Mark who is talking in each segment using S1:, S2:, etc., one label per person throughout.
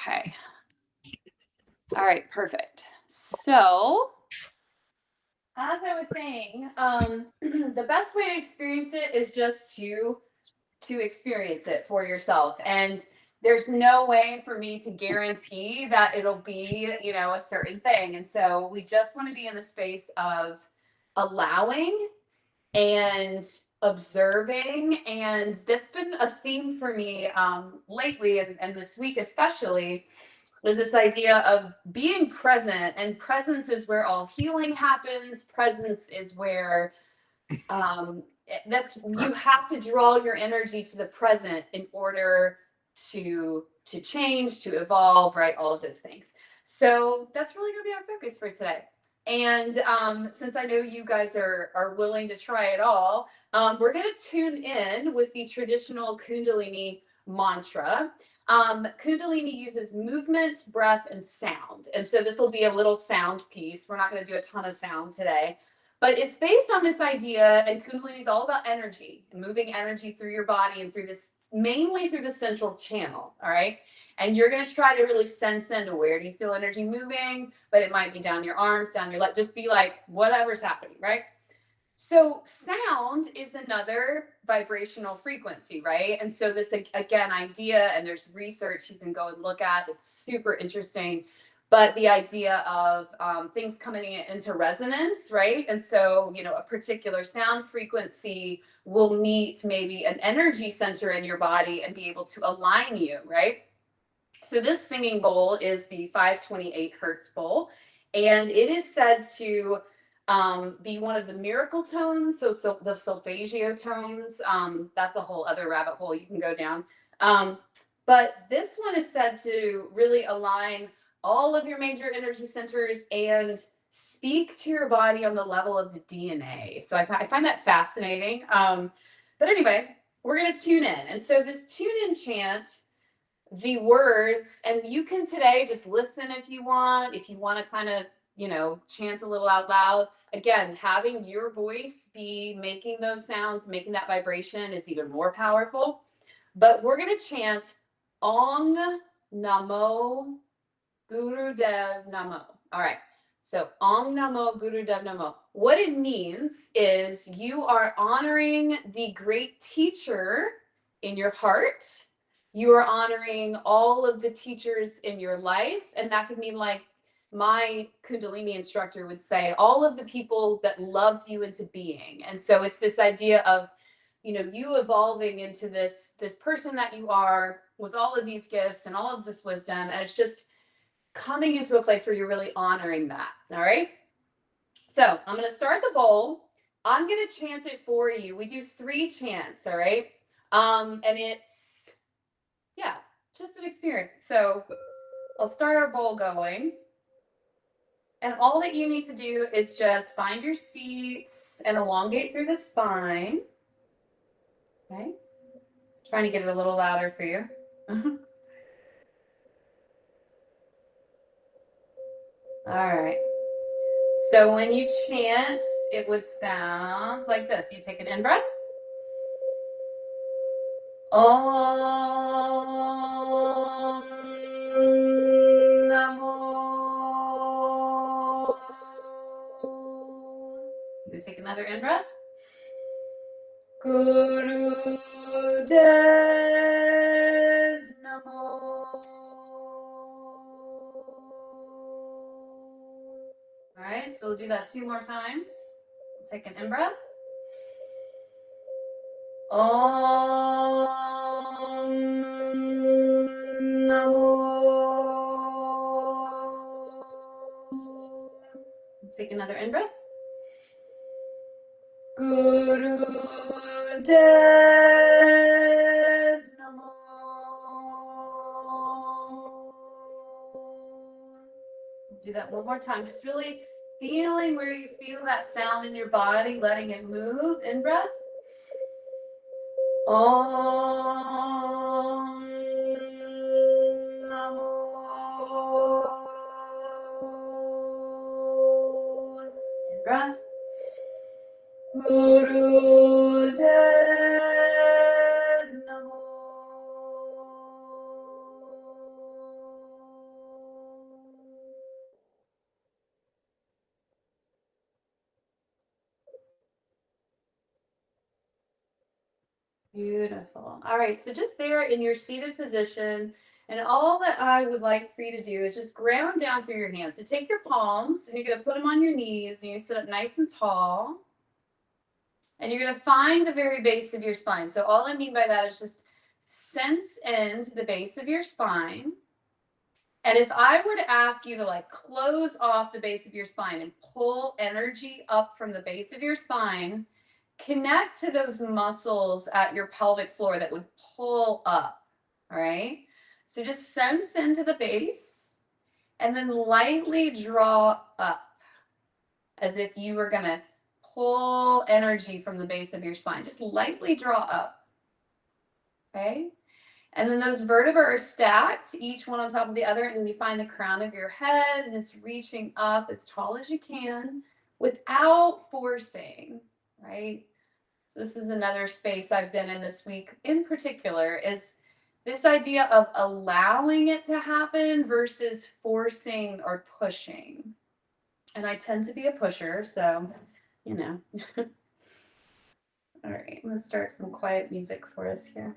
S1: Okay. All right, perfect. So, as I was saying, the best way to experience it is just to experience it for yourself. And there's no way for me to guarantee that it'll be, a certain thing. And so we just want to be in the space of allowing and observing. And that's been a theme for me lately and this week especially is this idea of being present. And presence is where all healing happens. Presence is where that's you have to draw your energy to the present in order to change, to evolve, right? All of those things. So that's really going to be our focus for today. And since I know you guys are willing to try it all, we're going to tune in with the traditional Kundalini mantra. Kundalini uses movement, breath, and sound. And so this will be a little sound piece. We're not going to do a ton of sound today. But it's based on this idea, and Kundalini is all about energy, moving energy through your body and through this, mainly through the central channel, all right? And you're going to try to really sense into where do you feel energy moving, but it might be down your arms, down your leg, just be like whatever's happening, right? So sound is another vibrational frequency, right? And so this, again, idea, and there's research you can go and look at, it's super interesting, but the idea of things coming into resonance, right? And so, a particular sound frequency will meet maybe an energy center in your body and be able to align you, right? So this singing bowl is the 528 hertz bowl, and it is said to be one of the miracle tones. So the solfeggio tones, that's a whole other rabbit hole you can go down. But this one is said to really align all of your major energy centers and speak to your body on the level of the DNA. So I find that fascinating. But anyway, we're going to tune in. And so this tune in chant, the words, and you can today just listen if you want to kind of, chant a little out loud. Again, having your voice be making those sounds, making that vibration is even more powerful. But we're going to chant Ong Namo Gurudev Namo. All right. So Ong Namo Gurudev Namo. What it means is you are honoring the great teacher in your heart. You are honoring all of the teachers in your life. And that could mean, like my Kundalini instructor would say, all of the people that loved you into being. And so it's this idea of, you evolving into this person that you are with all of these gifts and all of this wisdom. And it's just coming into a place where you're really honoring that. All right. So I'm going to start the bowl. I'm going to chant it for you. We do 3 chants. All right. And it's, just an experience. So I'll start our bowl going. And all that you need to do is just find your seats and elongate through the spine. Okay. Trying to get it a little louder for you. All right. So when you chant, it would sound like this. You take an in breath. Om Namo. You take another in breath. Gurudev Namo. All right, so we'll do that 2 more times. Take an in breath. Om Namo. Take another in breath. Gurudev Namo. Do that 1 more time. Just really feeling where you feel that sound in your body, letting it move. In breath. Om Namo. In breath. Gurudev Namo. Beautiful. All right, so just there in your seated position, and all that I would like for you to do is just ground down through your hands. So take your palms and you're going to put them on your knees and you sit up nice and tall. And you're going to find the very base of your spine. So all I mean by that is just sense into the base of your spine. And if I were to ask you to like close off the base of your spine and pull energy up from the base of your spine, connect to those muscles at your pelvic floor that would pull up. All right. So just sense into the base and then lightly draw up as if you were going to pull energy from the base of your spine. Just lightly draw up. Okay. And then those vertebrae are stacked, each one on top of the other, and then you find the crown of your head, and it's reaching up as tall as you can without forcing, right? So this is another space I've been in this week in particular, is this idea of allowing it to happen versus forcing or pushing. And I tend to be a pusher, so, you know. All right, I'm gonna start some quiet music for us here.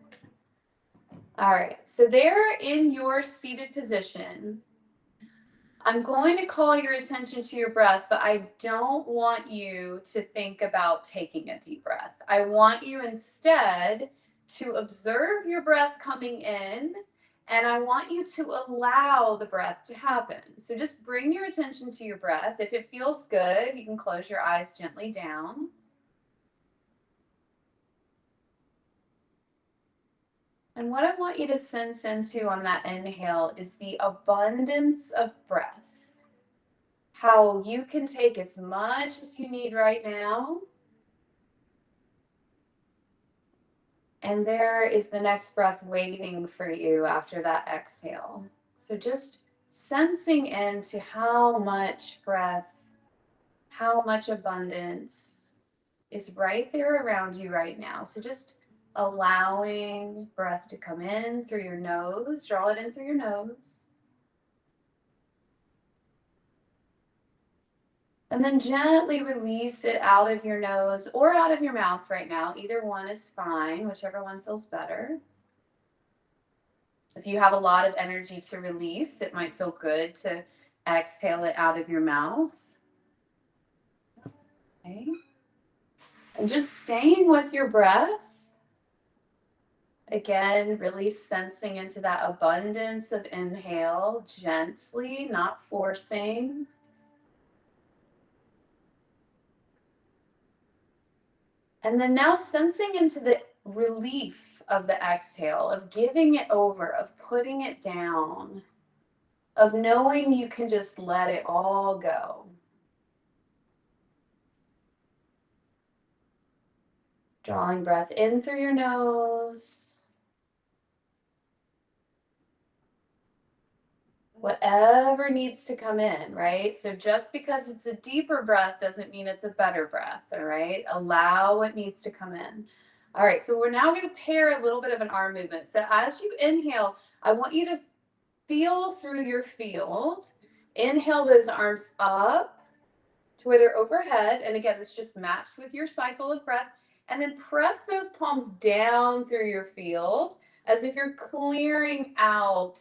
S1: All right, so there in your seated position, I'm going to call your attention to your breath, but I don't want you to think about taking a deep breath. I want you instead to observe your breath coming in, and I want you to allow the breath to happen. So just bring your attention to your breath. If it feels good, you can close your eyes gently down. And what I want you to sense into on that inhale is the abundance of breath. How you can take as much as you need right now. And there is the next breath waiting for you after that exhale. So just sensing into how much breath, how much abundance is right there around you right now. So just allowing breath to come in through your nose, draw it in through your nose. And then gently release it out of your nose or out of your mouth right now. Either one is fine, whichever one feels better. If you have a lot of energy to release, it might feel good to exhale it out of your mouth. Okay. And just staying with your breath. Again, really sensing into that abundance of inhale, gently, not forcing. And then now sensing into the relief of the exhale, of giving it over, of putting it down, of knowing you can just let it all go. Drawing breath in through your nose. Whatever needs to come in, right? So just because it's a deeper breath doesn't mean it's a better breath, all right? Allow what needs to come in. All right, so we're now going to pair a little bit of an arm movement. So as you inhale, I want you to feel through your field. Inhale those arms up to where they're overhead. And again, it's just matched with your cycle of breath. And then press those palms down through your field as if you're clearing out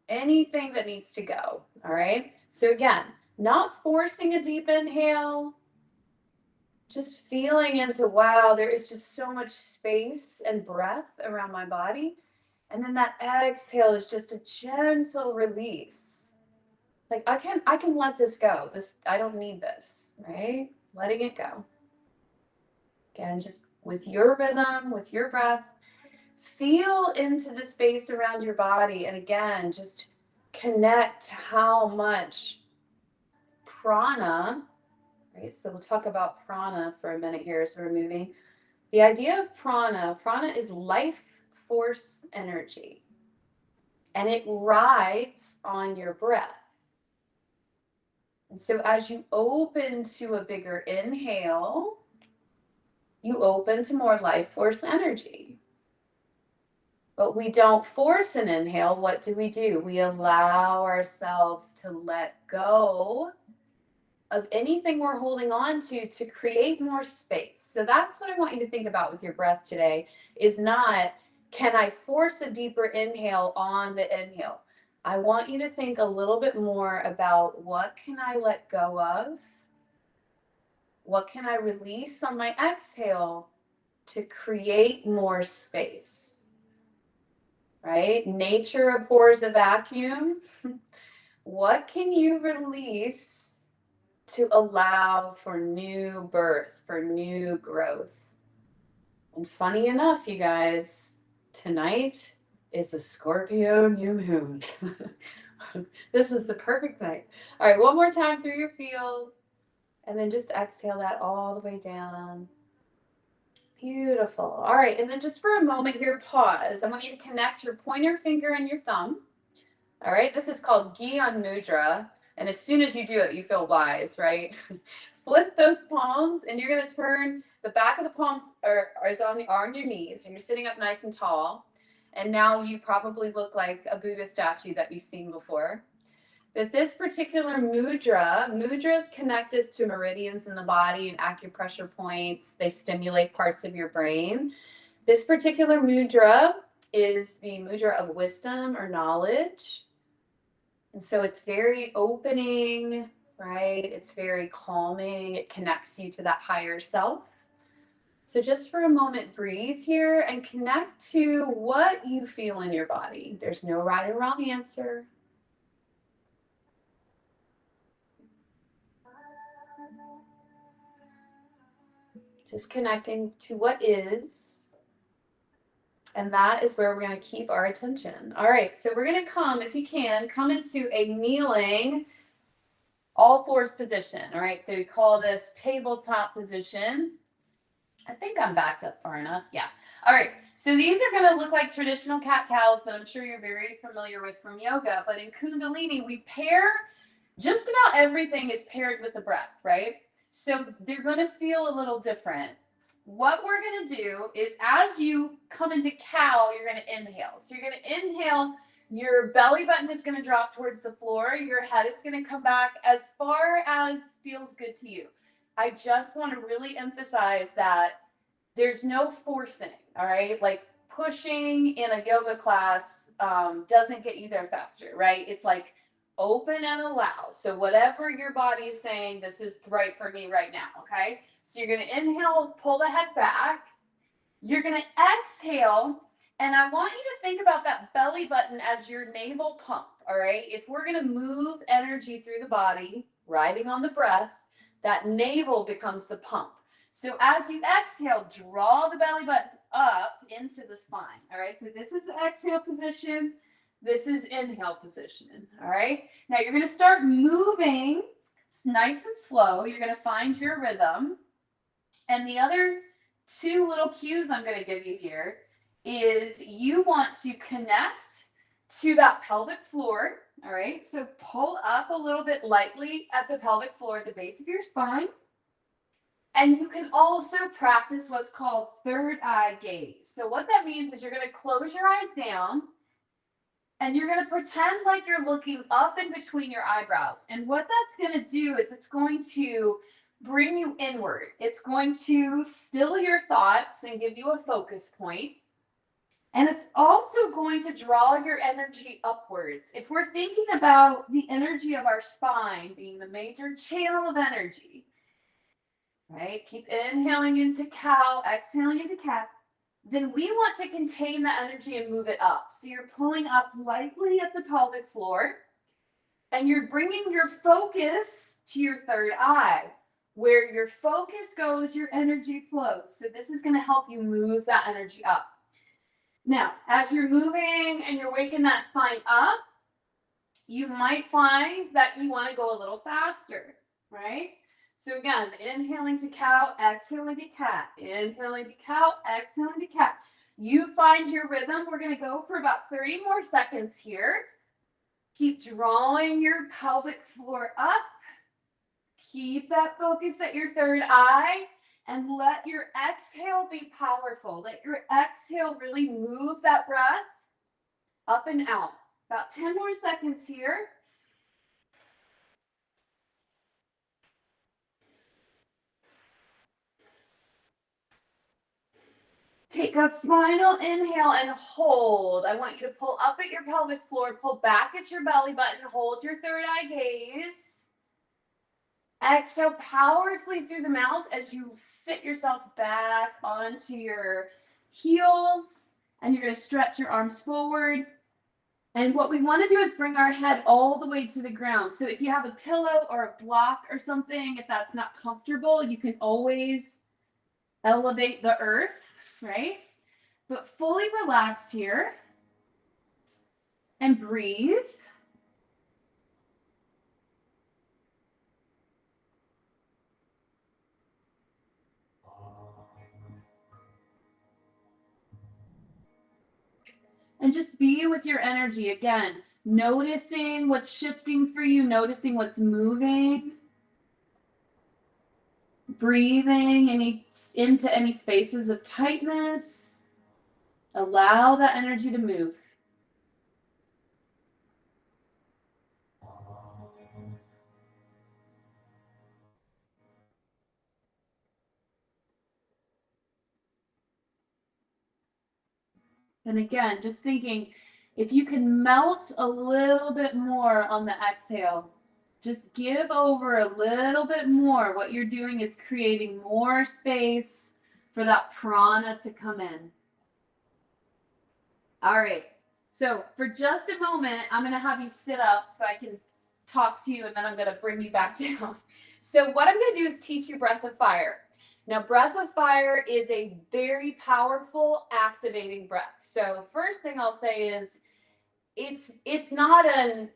S1: anything that needs to go. All right. So again, not forcing a deep inhale, just feeling into, wow, there is just so much space and breath around my body. And then that exhale is just a gentle release. Like I can let this go. I don't need this, right? Letting it go. Again, just with your rhythm, with your breath, feel into the space around your body. And again, just connect to how much prana, right? So we'll talk about prana for a minute here as we're moving. The idea of prana is life force energy. And it rides on your breath. And so as you open to a bigger inhale, you open to more life force energy. But we don't force an inhale. What do? We allow ourselves to let go of anything we're holding on to create more space. So that's what I want you to think about with your breath today, is not, can I force a deeper inhale on the inhale? I want you to think a little bit more about, what can I let go of? What can I release on my exhale to create more space? Right? Nature abhors a vacuum. What can you release to allow for new birth, for new growth? And funny enough, you guys, tonight is the Scorpio new moon. This is the perfect night. All right, one more time through your field, and then just exhale that all the way down. Beautiful. All right, and then just for a moment here, pause. I want you to connect your pointer finger and your thumb. All right, this is called Gyan Mudra. And as soon as you do it, you feel wise, right? Flip those palms, and you're going to turn the back of the palms are on your knees, and you're sitting up nice and tall. And now you probably look like a Buddha statue that you've seen before. But this particular mudras connect us to meridians in the body and acupressure points. They stimulate parts of your brain. This particular mudra is the mudra of wisdom or knowledge. And so it's very opening, right? It's very calming. It connects you to that higher self. So just for a moment, breathe here and connect to what you feel in your body. There's no right or wrong answer. Just connecting to what is. And that is where we're going to keep our attention. All right, so we're going to come, if you can, come into a kneeling all fours position. All right, so we call this tabletop position. I think I'm backed up far enough. Yeah. All right, so these are going to look like traditional cat-cows that I'm sure you're very familiar with from yoga. But in Kundalini, we pair, just about everything is paired with the breath, right? So they're going to feel a little different. What we're going to do is, as you come into cow, you're going to inhale. So you're going to inhale, your belly button is going to drop towards the floor. Your head is going to come back as far as feels good to you. I just want to really emphasize that there's no forcing, all right? Like pushing in a yoga class doesn't get you there faster, right? It's like open and allow. So whatever your body is saying, this is right for me right now, okay? So you're going to inhale, pull the head back. You're going to exhale, and I want you to think about that belly button as your navel pump, all right? If we're going to move energy through the body, riding on the breath, that navel becomes the pump. So as you exhale, draw the belly button up into the spine, all right? So this is the exhale position. This is inhale position, all right? Now you're going to start moving. It's nice and slow. You're going to find your rhythm. And the other two little cues I'm going to give you here is you want to connect to that pelvic floor, all right? So pull up a little bit lightly at the pelvic floor at the base of your spine. And you can also practice what's called third eye gaze. So what that means is you're going to close your eyes down, and you're going to pretend like you're looking up in between your eyebrows. And what that's going to do is it's going to bring you inward. It's going to still your thoughts and give you a focus point. And it's also going to draw your energy upwards. If we're thinking about the energy of our spine being the major channel of energy, right? Keep inhaling into cow, exhaling into cat. Then we want to contain the energy and move it up. So you're pulling up lightly at the pelvic floor, and you're bringing your focus to your third eye. Where your focus goes, your energy flows. So this is going to help you move that energy up. Now, as you're moving and you're waking that spine up, you might find that you want to go a little faster, right? So again, inhaling to cow, exhaling to cat, inhaling to cow, exhaling to cat. You find your rhythm. We're going to go for about 30 more seconds here. Keep drawing your pelvic floor up. Keep that focus at your third eye, and let your exhale be powerful. Let your exhale really move that breath up and out. About 10 more seconds here. Take a final inhale and hold. I want you to pull up at your pelvic floor, pull back at your belly button, hold your third eye gaze. Exhale powerfully through the mouth as you sit yourself back onto your heels, and you're going to stretch your arms forward. And what we want to do is bring our head all the way to the ground. So if you have a pillow or a block or something, if that's not comfortable, you can always elevate the earth, right? But fully relax here and breathe. And just be with your energy again, noticing what's shifting for you, noticing what's moving, breathing into any spaces of tightness. Allow that energy to move. And again, just thinking, if you can melt a little bit more on the exhale, just give over a little bit more. What you're doing is creating more space for that prana to come in. All right. So for just a moment, I'm going to have you sit up so I can talk to you, and then I'm going to bring you back down. So what I'm going to do is teach you breath of fire. Now, breath of fire is a very powerful activating breath. So first thing I'll say is it's not an,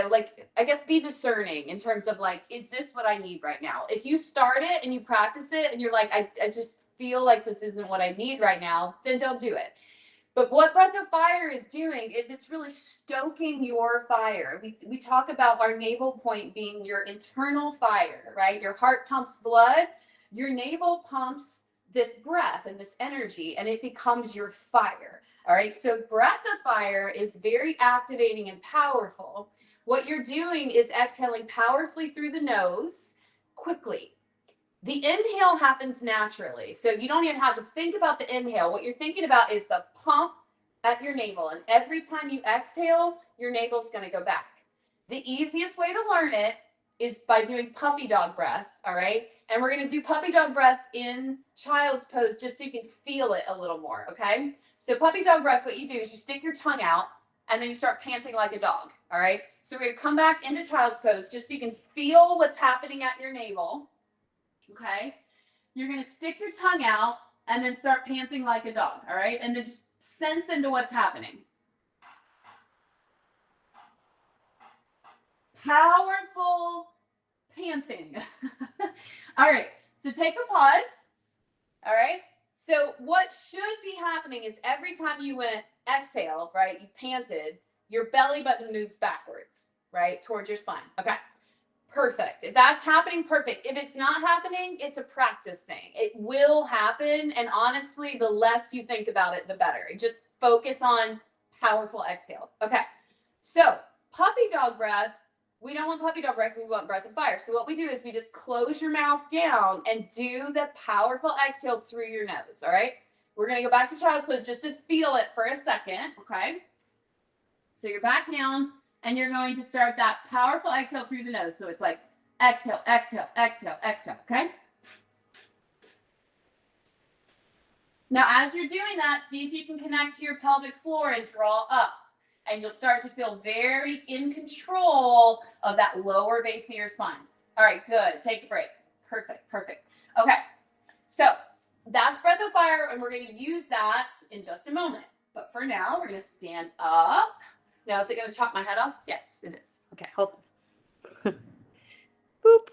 S1: like, I guess be discerning in terms of like, is this what I need right now? If you start it and you practice it and you're like, I just feel like this isn't what I need right now, then don't do it. But what breath of fire is doing is it's really stoking your fire. We talk about our navel point being your internal fire, right? Your heart pumps blood, your navel pumps this breath and this energy, and it becomes your fire. All right. So breath of fire is very activating and powerful. What you're doing is exhaling powerfully through the nose quickly. The inhale happens naturally. So you don't even have to think about the inhale. What you're thinking about is the pump at your navel. And every time you exhale, your navel's going to go back. The easiest way to learn it is by doing puppy dog breath. All right. And we're going to do puppy dog breath in child's pose just so you can feel it a little more. Okay. So puppy dog breath, what you do is you stick your tongue out and then you start panting like a dog. All right. So we're going to come back into child's pose just so you can feel what's happening at your navel. Okay, you're going to stick your tongue out and then start panting like a dog, all right? And then just sense into what's happening. Powerful panting. All right, so take a pause, all right? So what should be happening is every time you went exhale, right, you panted, your belly button moved backwards, right, towards your spine. Okay. Perfect. If that's happening, perfect. If it's not happening, it's a practice thing. It will happen. And honestly, the less you think about it, the better. Just focus on powerful exhale. Okay. So puppy dog breath, we don't want puppy dog breath. We want breath of fire. So what we do is we just close your mouth down and do the powerful exhale through your nose. All right. We're going to go back to child's pose just to feel it for a second. Okay. So you're back down. And you're going to start that powerful exhale through the nose. So it's like exhale, exhale, exhale, exhale, okay? Now, as you're doing that, see if you can connect to your pelvic floor and draw up. And you'll start to feel very in control of that lower base of your spine. All right, good. Take a break. Perfect, perfect. Okay, so that's breath of fire, and we're going to use that in just a moment. But for now, we're going to stand up. Now, is it going to chop my head off? Yes, it is. Okay, hold on. Boop.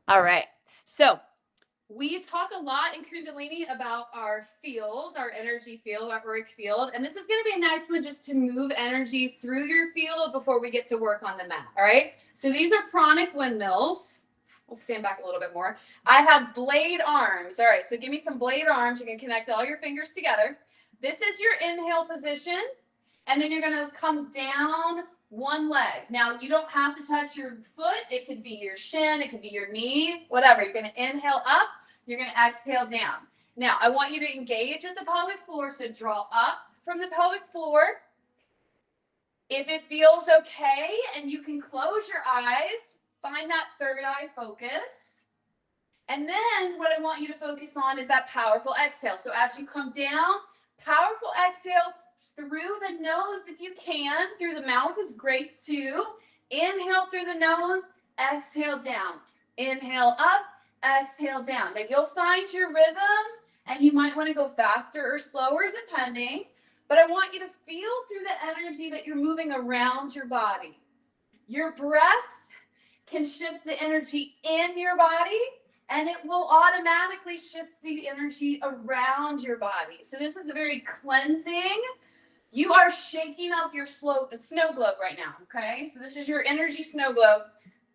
S1: All right. So we talk a lot in Kundalini about our field, our energy field, our auric field. And this is going to be a nice one just to move energy through your field before we get to work on the mat. All right. So these are pranic windmills. We'll stand back a little bit more. I have blade arms. All right. So give me some blade arms. You can connect all your fingers together. This is your inhale position. And then you're going to come down one leg. Now, you don't have to touch your foot. It could be your shin. It could be your knee, whatever. You're going to inhale up. You're going to exhale down. Now, I want you to engage at the pelvic floor, so draw up from the pelvic floor. If it feels okay and you can close your eyes, find that third eye focus. And then what I want you to focus on is that powerful exhale. So as you come down, powerful exhale through the nose if you can. Through the mouth is great too. Inhale through the nose, exhale down. Inhale up, exhale down. Then you'll find your rhythm, and you might want to go faster or slower depending. But I want you to feel through the energy that you're moving around your body. Your breath can shift the energy in your body, and it will automatically shift the energy around your body. So this is a very cleansing. You are shaking up your snow globe right now, okay? So this is your energy snow globe,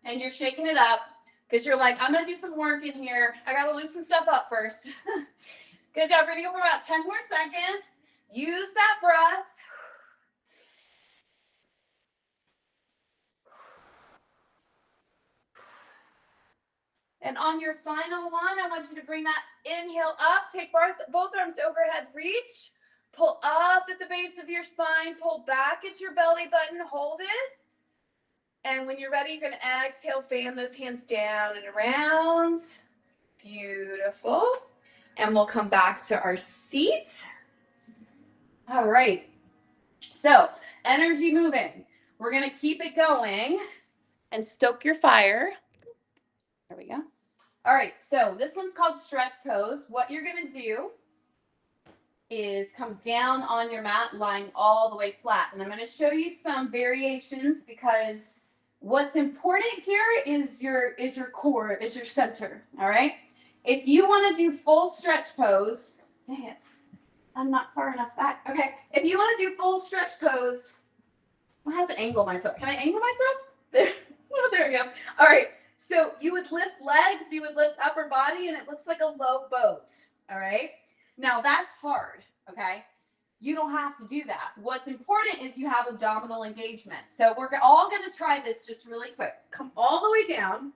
S1: and you're shaking it up because you're like, I'm going to do some work in here. I got to loosen stuff up first. Good job. We're going to go for about 10 more seconds. Use that breath. And on your final one, I want you to bring that inhale up. Take both arms overhead, reach. Pull up at the base of your spine. Pull back at your belly button. Hold it. And when you're ready, you're going to exhale, fan those hands down and around. Beautiful. And we'll come back to our seat. All right. So, energy moving. We're going to keep it going and stoke your fire. There we go. All right. So, this one's called stretch pose. What you're going to do is come down on your mat, lying all the way flat. And I'm going to show you some variations because what's important here is your core, is your center. All right. If you want to do full stretch pose, dang it, I'm not far enough back. Okay. If you want to do full stretch pose, I have to angle myself. Can I angle myself? There. Oh, there we go. All right. So you would lift legs, you would lift upper body, and it looks like a low boat. All right. Now that's hard, okay? You don't have to do that. What's important is you have abdominal engagement. So we're all going to try this just really quick. Come all the way down,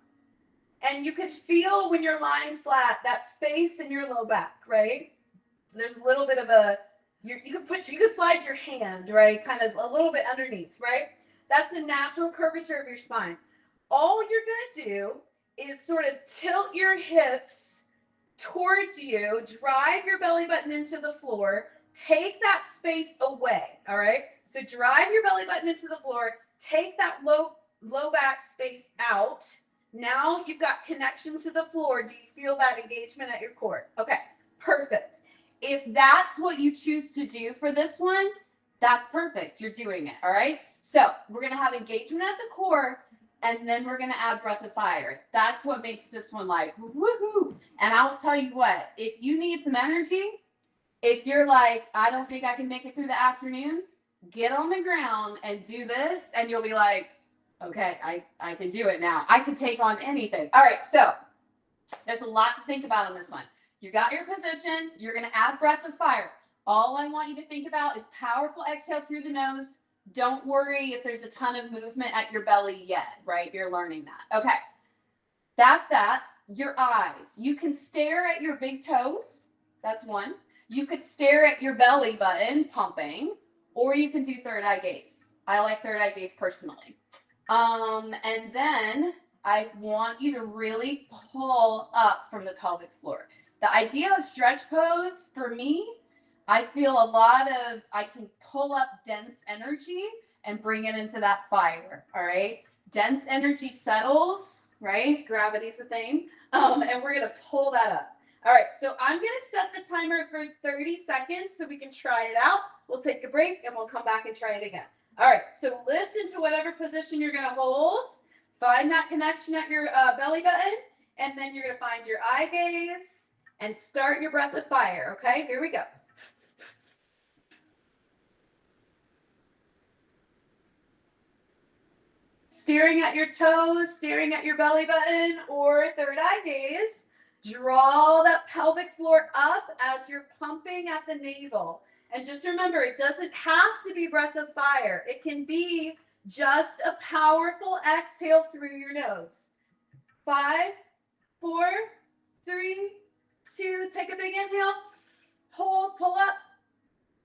S1: and you can feel when you're lying flat that space in your low back, right? There's a little bit of a you could slide your hand, right, kind of a little bit underneath, right? That's the natural curvature of your spine. All you're going to do is sort of tilt your hips towards you, drive your belly button into the floor, take that space away, all right? So drive your belly button into the floor, take that low back space out. Now you've got connection to the floor. Do you feel that engagement at your core? Okay, perfect. If that's what you choose to do for this one, that's perfect. You're doing it, all right? So we're going to have engagement at the core, and then we're going to add breath of fire. That's what makes this one like, woohoo. And I'll tell you what, if you need some energy, if you're like, I don't think I can make it through the afternoon, get on the ground and do this, and you'll be like, okay, I can do it now. I can take on anything. All right, so there's a lot to think about on this one. You got your position. You're going to add breath of fire. All I want you to think about is powerful exhale through the nose. Don't worry if there's a ton of movement at your belly yet, right? You're learning that. Okay, that's that. Your eyes. You can stare at your big toes. That's one. You could stare at your belly button pumping, or you can do third eye gaze. I like third eye gaze personally. And then I want you to really pull up from the pelvic floor. The idea of stretch pose for me, I feel I can pull up dense energy and bring it into that fire, all right? Dense energy settles, right? Gravity's a thing. And we're gonna pull that up. All right, so I'm gonna set the timer for 30 seconds so we can try it out. We'll take a break and we'll come back and try it again. All right, so lift into whatever position you're gonna hold. Find that connection at your belly button, and then you're gonna find your eye gaze and start your breath of fire, okay? Here we go. Staring at your toes, staring at your belly button, or third eye gaze. Draw that pelvic floor up as you're pumping at the navel. And just remember, it doesn't have to be breath of fire. It can be just a powerful exhale through your nose. 5, 4, 3, 2, take a big inhale, hold, pull up,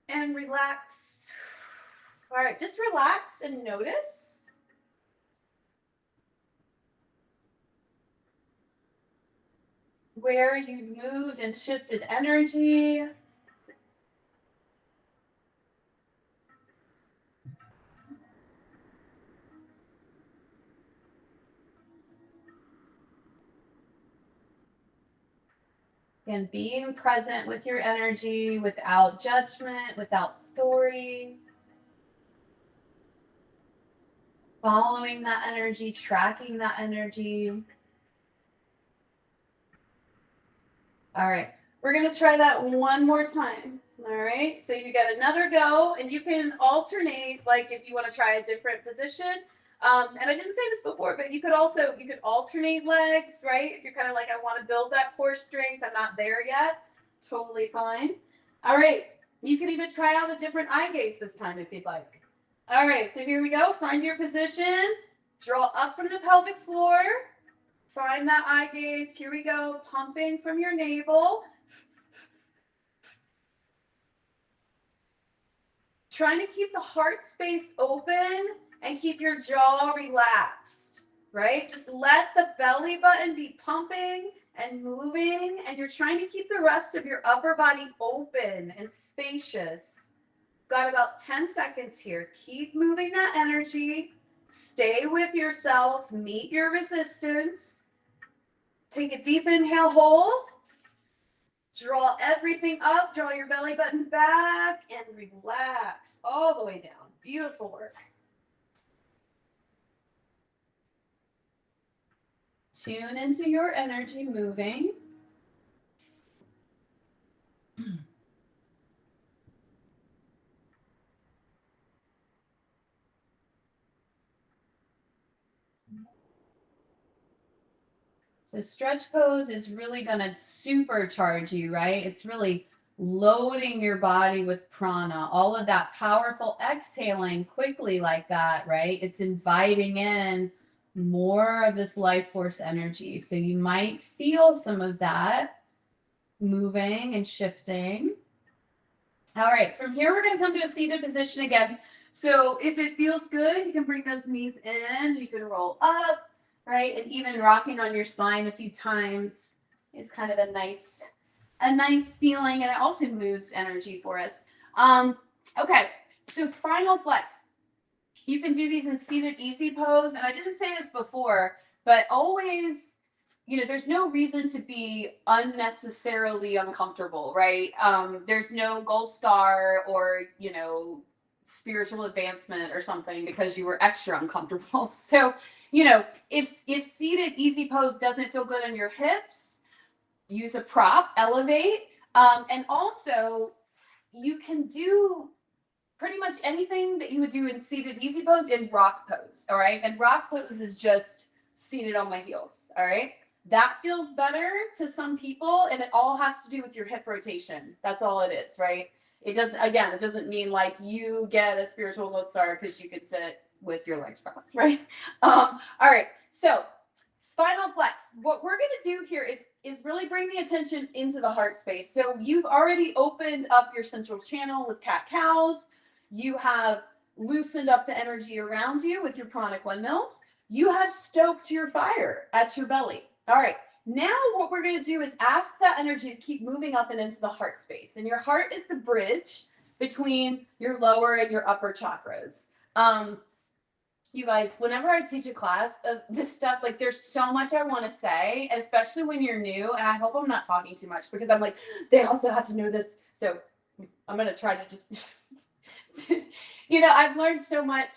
S1: and relax. All right, just relax and notice. Where you've moved and shifted energy. And being present with your energy without judgment, without story. Following that energy, tracking that energy. All right, we're gonna try that one more time. All right, so you get another go, and you can alternate, like if you want to try a different position. And I didn't say this before, but you could alternate legs, right? If you're kind of like, I want to build that core strength, I'm not there yet. Totally fine. All right, you can even try out a different eye gaze this time if you'd like. All right, so here we go. Find your position. Draw up from the pelvic floor. Find that eye gaze. Here we go. Pumping from your navel. Trying to keep the heart space open and keep your jaw relaxed, right? Just let the belly button be pumping and moving, and you're trying to keep the rest of your upper body open and spacious. Got about 10 seconds here. Keep moving that energy. Stay with yourself. Meet your resistance. Take a deep inhale, hold. Draw everything up. Draw your belly button back and relax all the way down. Beautiful work. Tune into your energy moving. So stretch pose is really going to supercharge you, right? It's really loading your body with prana, all of that powerful exhaling quickly like that, right? It's inviting in more of this life force energy. So you might feel some of that moving and shifting. All right, from here, we're going to come to a seated position again. So if it feels good, you can bring those knees in, you can roll up, right? And even rocking on your spine a few times is kind of a nice feeling, and it also moves energy for us. Okay, so spinal flex. You can do these in seated easy pose, and I didn't say this before, but always, there's no reason to be unnecessarily uncomfortable, right? There's no gold star or, spiritual advancement or something because you were extra uncomfortable. So, if seated easy pose doesn't feel good on your hips, use a prop, elevate. And also, you can do pretty much anything that you would do in seated easy pose in rock pose, all right? And rock pose is just seated on my heels, all right? That feels better to some people, and it all has to do with your hip rotation. That's all it is, right? It doesn't mean like you get a spiritual gold star because you could sit with your legs crossed, right? All right, so spinal flex. What we're going to do here is really bring the attention into the heart space. So you've already opened up your central channel with cat-cows. You have loosened up the energy around you with your pranic windmills. You have stoked your fire at your belly. All right. Now what we're going to do is ask that energy to keep moving up and into the heart space. And your heart is the bridge between your lower and your upper chakras. You guys, whenever I teach a class of this stuff, like there's so much I want to say, and especially when you're new, and I hope I'm not talking too much because I'm like, they also have to know this. So I'm going to try to just, I've learned so much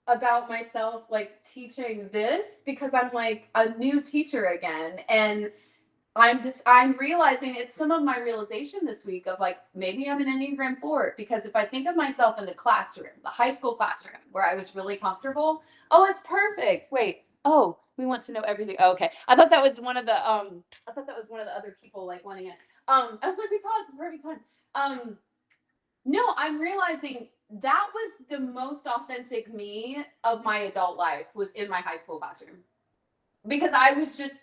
S1: about myself, like teaching this because I'm like a new teacher again. And I'm realizing it's some of my realization this week of like, maybe I'm an Enneagram 4 because if I think of myself in the classroom, the high school classroom where I was really comfortable, oh, it's perfect. Wait, oh, we want to know everything. Oh, okay. I thought that was one of the other people like wanting it. I was like, we paused the perfect time. No, I'm realizing that was the most authentic me of my adult life was in my high school classroom because I was just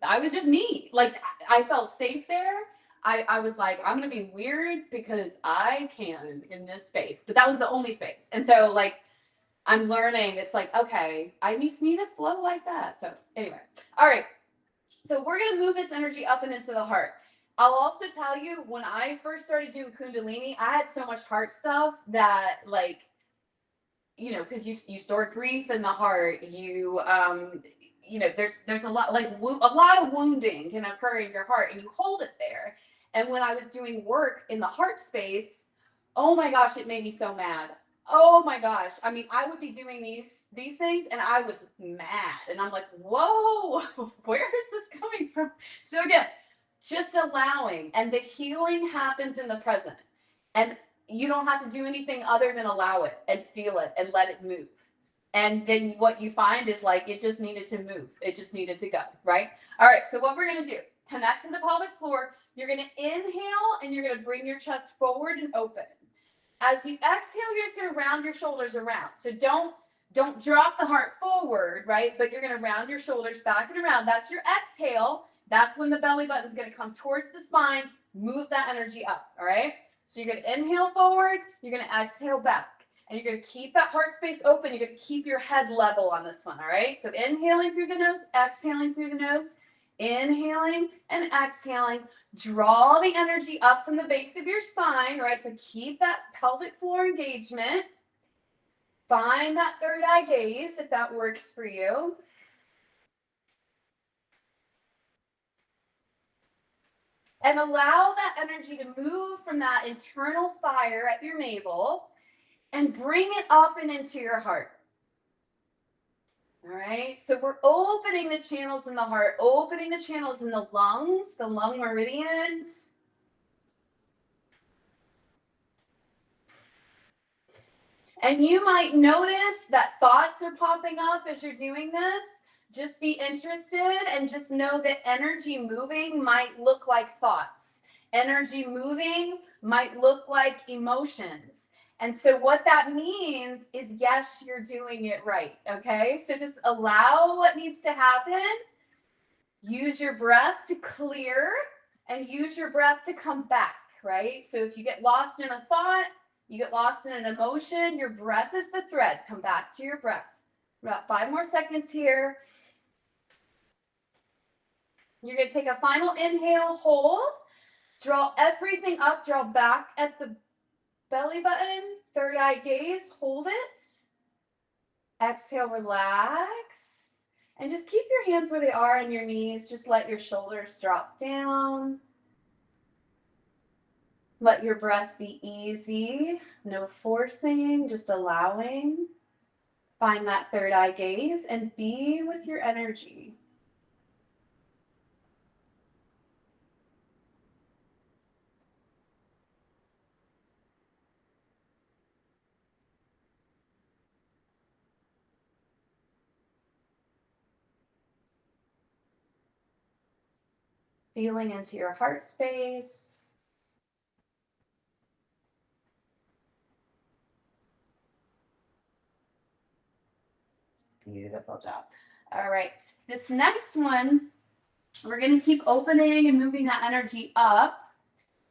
S1: I was just me. Like I felt safe there. I was like, I'm gonna be weird because I can in this space, but that was the only space. And so like I'm learning, it's like, okay, I just need to flow like that. So anyway, all right. So we're gonna move this energy up and into the heart. I'll also tell you, when I first started doing Kundalini, I had so much heart stuff that like, you know, because you store grief in the heart, you know, there's a lot like a lot of wounding can occur in your heart, and you hold it there. And when I was doing work in the heart space, oh my gosh, it made me so mad. Oh my gosh, I mean, I would be doing these things, and I was mad, and I'm like, whoa, where is this coming from? So again, just allowing, and the healing happens in the present. And you don't have to do anything other than allow it and feel it and let it move. And then what you find is like it just needed to move. It just needed to go, right? All right, so what we're gonna do, connect to the pelvic floor. You're gonna inhale and you're gonna bring your chest forward and open. As you exhale, you're just gonna round your shoulders around. So don't drop the heart forward, right? But you're gonna round your shoulders back and around. That's your exhale. That's when the belly button is gonna come towards the spine. Move that energy up, all right? So you're going to inhale forward, you're going to exhale back, and you're going to keep that heart space open. You're going to keep your head level on this one, all right? So inhaling through the nose, exhaling through the nose, inhaling and exhaling. Draw the energy up from the base of your spine, right? So keep that pelvic floor engagement. Find that third eye gaze if that works for you. And allow that energy to move from that internal fire at your navel and bring it up and into your heart. All right, so we're opening the channels in the heart, opening the channels in the lungs, the lung meridians. And you might notice that thoughts are popping up as you're doing this. Just be interested and just know that energy moving might look like thoughts. Energy moving might look like emotions. And so what that means is, yes, you're doing it right. Okay. So just allow what needs to happen. Use your breath to clear and use your breath to come back. Right. So if you get lost in a thought, you get lost in an emotion, your breath is the thread. Come back to your breath. About 5 more seconds here. You're going to take a final inhale, hold, draw everything up, draw back at the belly button, third eye gaze, hold it. Exhale, relax. And just keep your hands where they are on your knees. Just let your shoulders drop down. Let your breath be easy. No forcing, just allowing. Find that third eye gaze and be with your energy. Feeling into your heart space. Beautiful job. All right. This next one, we're going to keep opening and moving that energy up.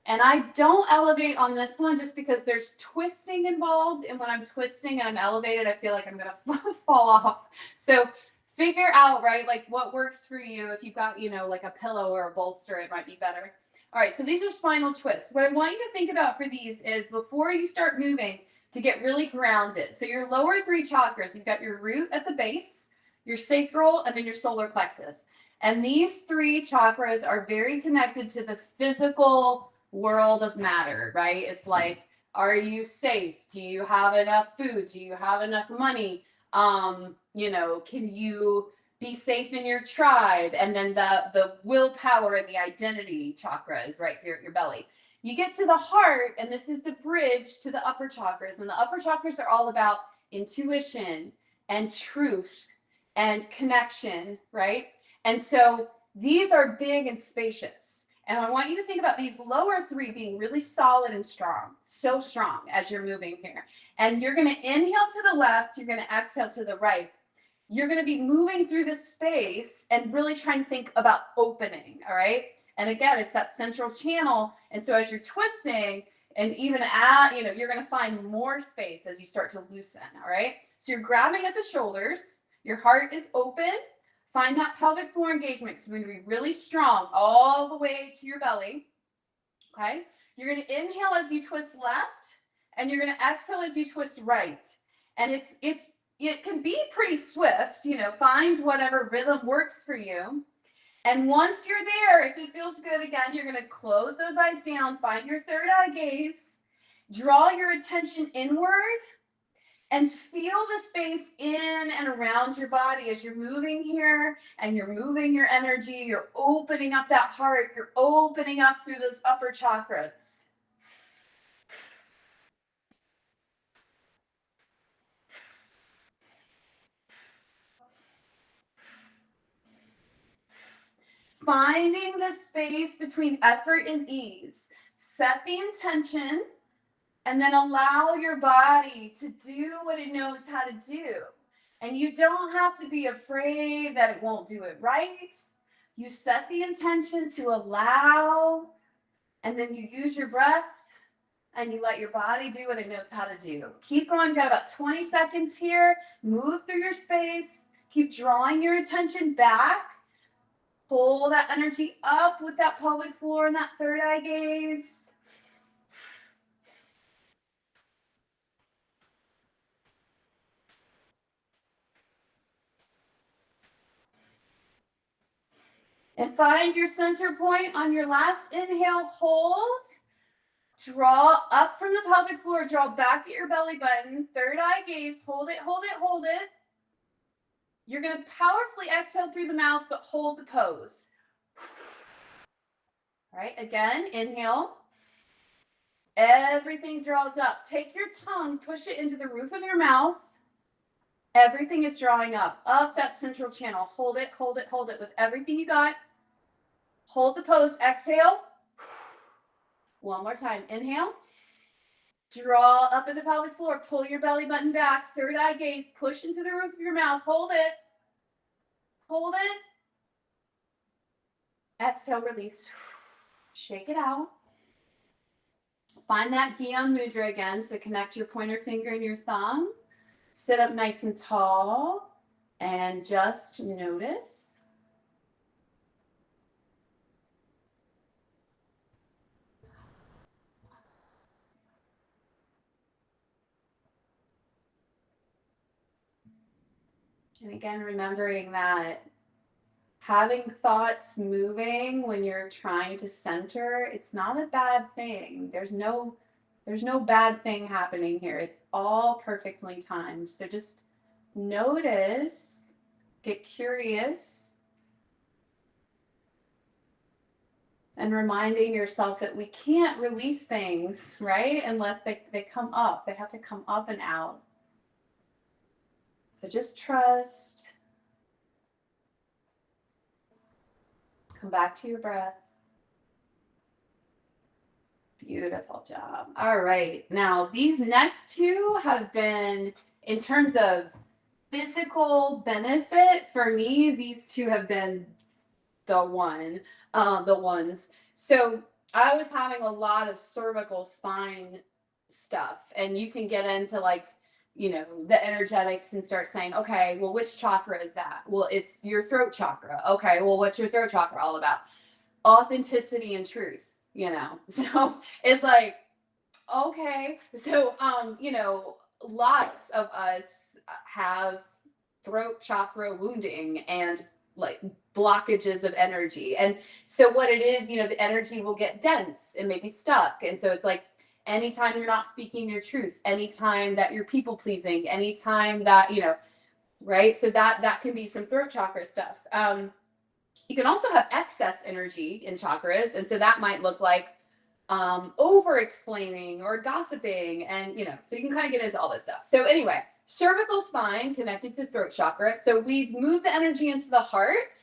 S1: And I don't elevate on this one just because there's twisting involved. And when I'm twisting and I'm elevated, I feel like I'm going to fall off. So figure out, right, like what works for you. If you've got, you know, like a pillow or a bolster, it might be better. All right, so these are spinal twists. What I want you to think about for these is before you start moving, to get really grounded. So your lower 3 chakras, you've got your root at the base, your sacral, and then your solar plexus. And these 3 chakras are very connected to the physical world of matter, right? It's like, are you safe? Do you have enough food? Do you have enough money? You know, can you be safe in your tribe? And then the willpower and the identity chakra is right here at your belly. You get to the heart, and this is the bridge to the upper chakras. And the upper chakras are all about intuition and truth and connection, right? And so these are big and spacious. And I want you to think about these lower 3 being really solid and strong, so strong as you're moving here. And you're going to inhale to the left, you're going to exhale to the right. you're going to be moving through this space and really trying to think about opening. All right. And again, it's that central channel. And so as you're twisting, and even you're going to find more space as you start to loosen. All right. So you're grabbing at the shoulders. Your heart is open. Find that pelvic floor engagement because we're going to be really strong all the way to your belly. Okay. You're going to inhale as you twist left, and you're going to exhale as you twist right. And it can be pretty swift. Find whatever rhythm works for you. And once you're there, if it feels good again, you're going to close those eyes down, find your third eye gaze, draw your attention inward, and feel the space in and around your body as you're moving here and you're moving your energy. You're opening up that heart. You're opening up through those upper chakras. Finding the space between effort and ease. Set the intention and then allow your body to do what it knows how to do. And you don't have to be afraid that it won't do it right. You set the intention to allow, and then you use your breath and you let your body do what it knows how to do. Keep going. You've got about 20 seconds here. Move through your space. Keep drawing your attention back. Pull that energy up with that pelvic floor and that third eye gaze. And find your center point on your last inhale. Hold. Draw up from the pelvic floor. Draw back at your belly button. Third eye gaze. Hold it, hold it, hold it. You're going to powerfully exhale through the mouth, but hold the pose. All right, again, inhale. Everything draws up. Take your tongue, push it into the roof of your mouth. Everything is drawing up that central channel. Hold it, hold it, hold it with everything you got. Hold the pose. Exhale. One more time. Inhale. Draw up at the pelvic floor. Pull your belly button back. Third eye gaze. Push into the roof of your mouth. Hold it. Hold it. Exhale, release. Shake it out. Find that Gyan Mudra again. So connect your pointer finger and your thumb. Sit up nice and tall and just notice. And again, remembering that having thoughts moving when you're trying to center, it's not a bad thing. There's no bad thing happening here. It's all perfectly timed. So just notice, get curious, and reminding yourself that we can't release things, right? Unless they come up. They have to come up and out. So just trust. Come back to your breath. Beautiful job. All right. Now, these next two have been, in terms of physical benefit, for me, these two have been the ones. So I was having a lot of cervical spine stuff, and you can get into the energetics and start saying, okay, well, which chakra is that? Well, it's your throat chakra. Okay, well, what's your throat chakra all about? Authenticity and truth, So it's like, okay. So, lots of us have throat chakra wounding and like blockages of energy. And so what it is, the energy will get dense and maybe stuck. And so it's like, anytime you're not speaking your truth, anytime that you're people pleasing, anytime that, right? So that can be some throat chakra stuff. You can also have excess energy in chakras. And so that might look like over explaining or gossiping. And, so you can kind of get into all this stuff. So anyway, cervical spine connected to throat chakra. So we've moved the energy into the heart.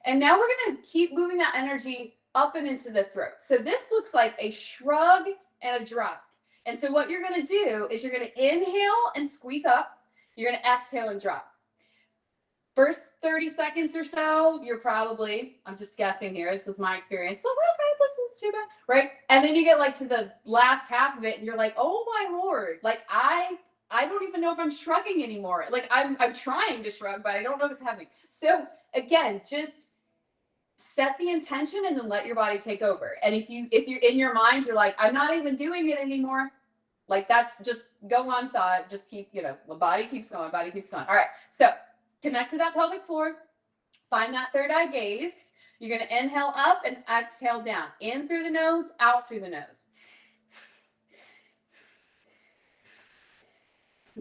S1: And now we're going to keep moving that energy up and into the throat. So this looks like a shrug and a drop. And so what you're going to do is you're going to inhale and squeeze up. You're going to exhale and drop. first 30 seconds or so, you're probably, I'm just guessing here, this was my experience. So, okay, this is too bad, right? And then you get like to the last half of it and you're like, oh my Lord, like I don't even know if I'm shrugging anymore. Like I'm trying to shrug, but I don't know if it's happening. So again, just set the intention and then let your body take over. And if you're in your mind, you're like, I'm not even doing it anymore. Like that's just go on thought. Just keep, the body keeps going, body keeps going. All right. So connect to that pelvic floor. Find that third eye gaze. You're going to inhale up and exhale down. In through the nose, out through the nose.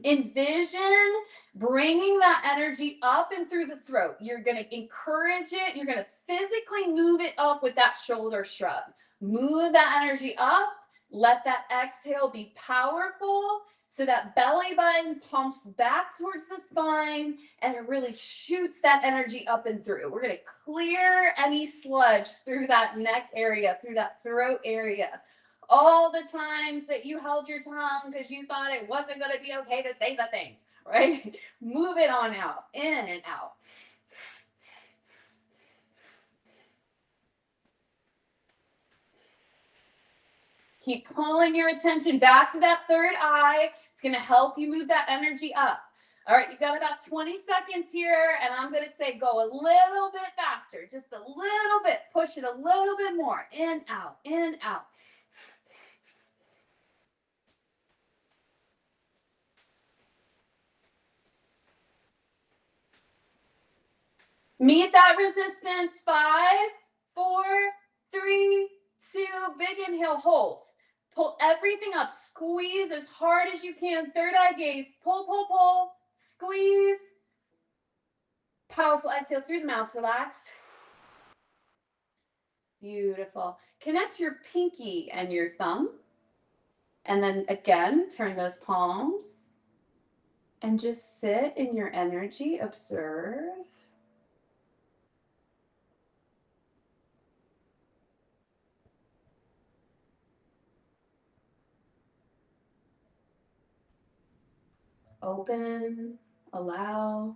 S1: Envision bringing that energy up and through the throat. You're going to encourage it. You're going to physically move it up with that shoulder shrug. Move that energy up. Let that exhale be powerful so that belly button pumps back towards the spine and it really shoots that energy up and through. We're going to clear any sludge through that neck area, through that throat area. All the times that you held your tongue because you thought it wasn't going to be okay to say the thing, right? Move it on out, in and out. Keep pulling your attention back to that third eye. It's going to help you move that energy up. All right, you've got about 20 seconds here, and I'm going to say go a little bit faster, just a little bit. Push it a little bit more. In, out, in, out. Meet that resistance. 5, 4, 3, 2. Big inhale, hold. Pull everything up. Squeeze as hard as you can. Third eye gaze. Pull, pull, pull. Squeeze. Powerful exhale through the mouth. Relax. Beautiful. Connect your pinky and your thumb. And then again, turn those palms. And just sit in your energy. Observe. Open. Allow.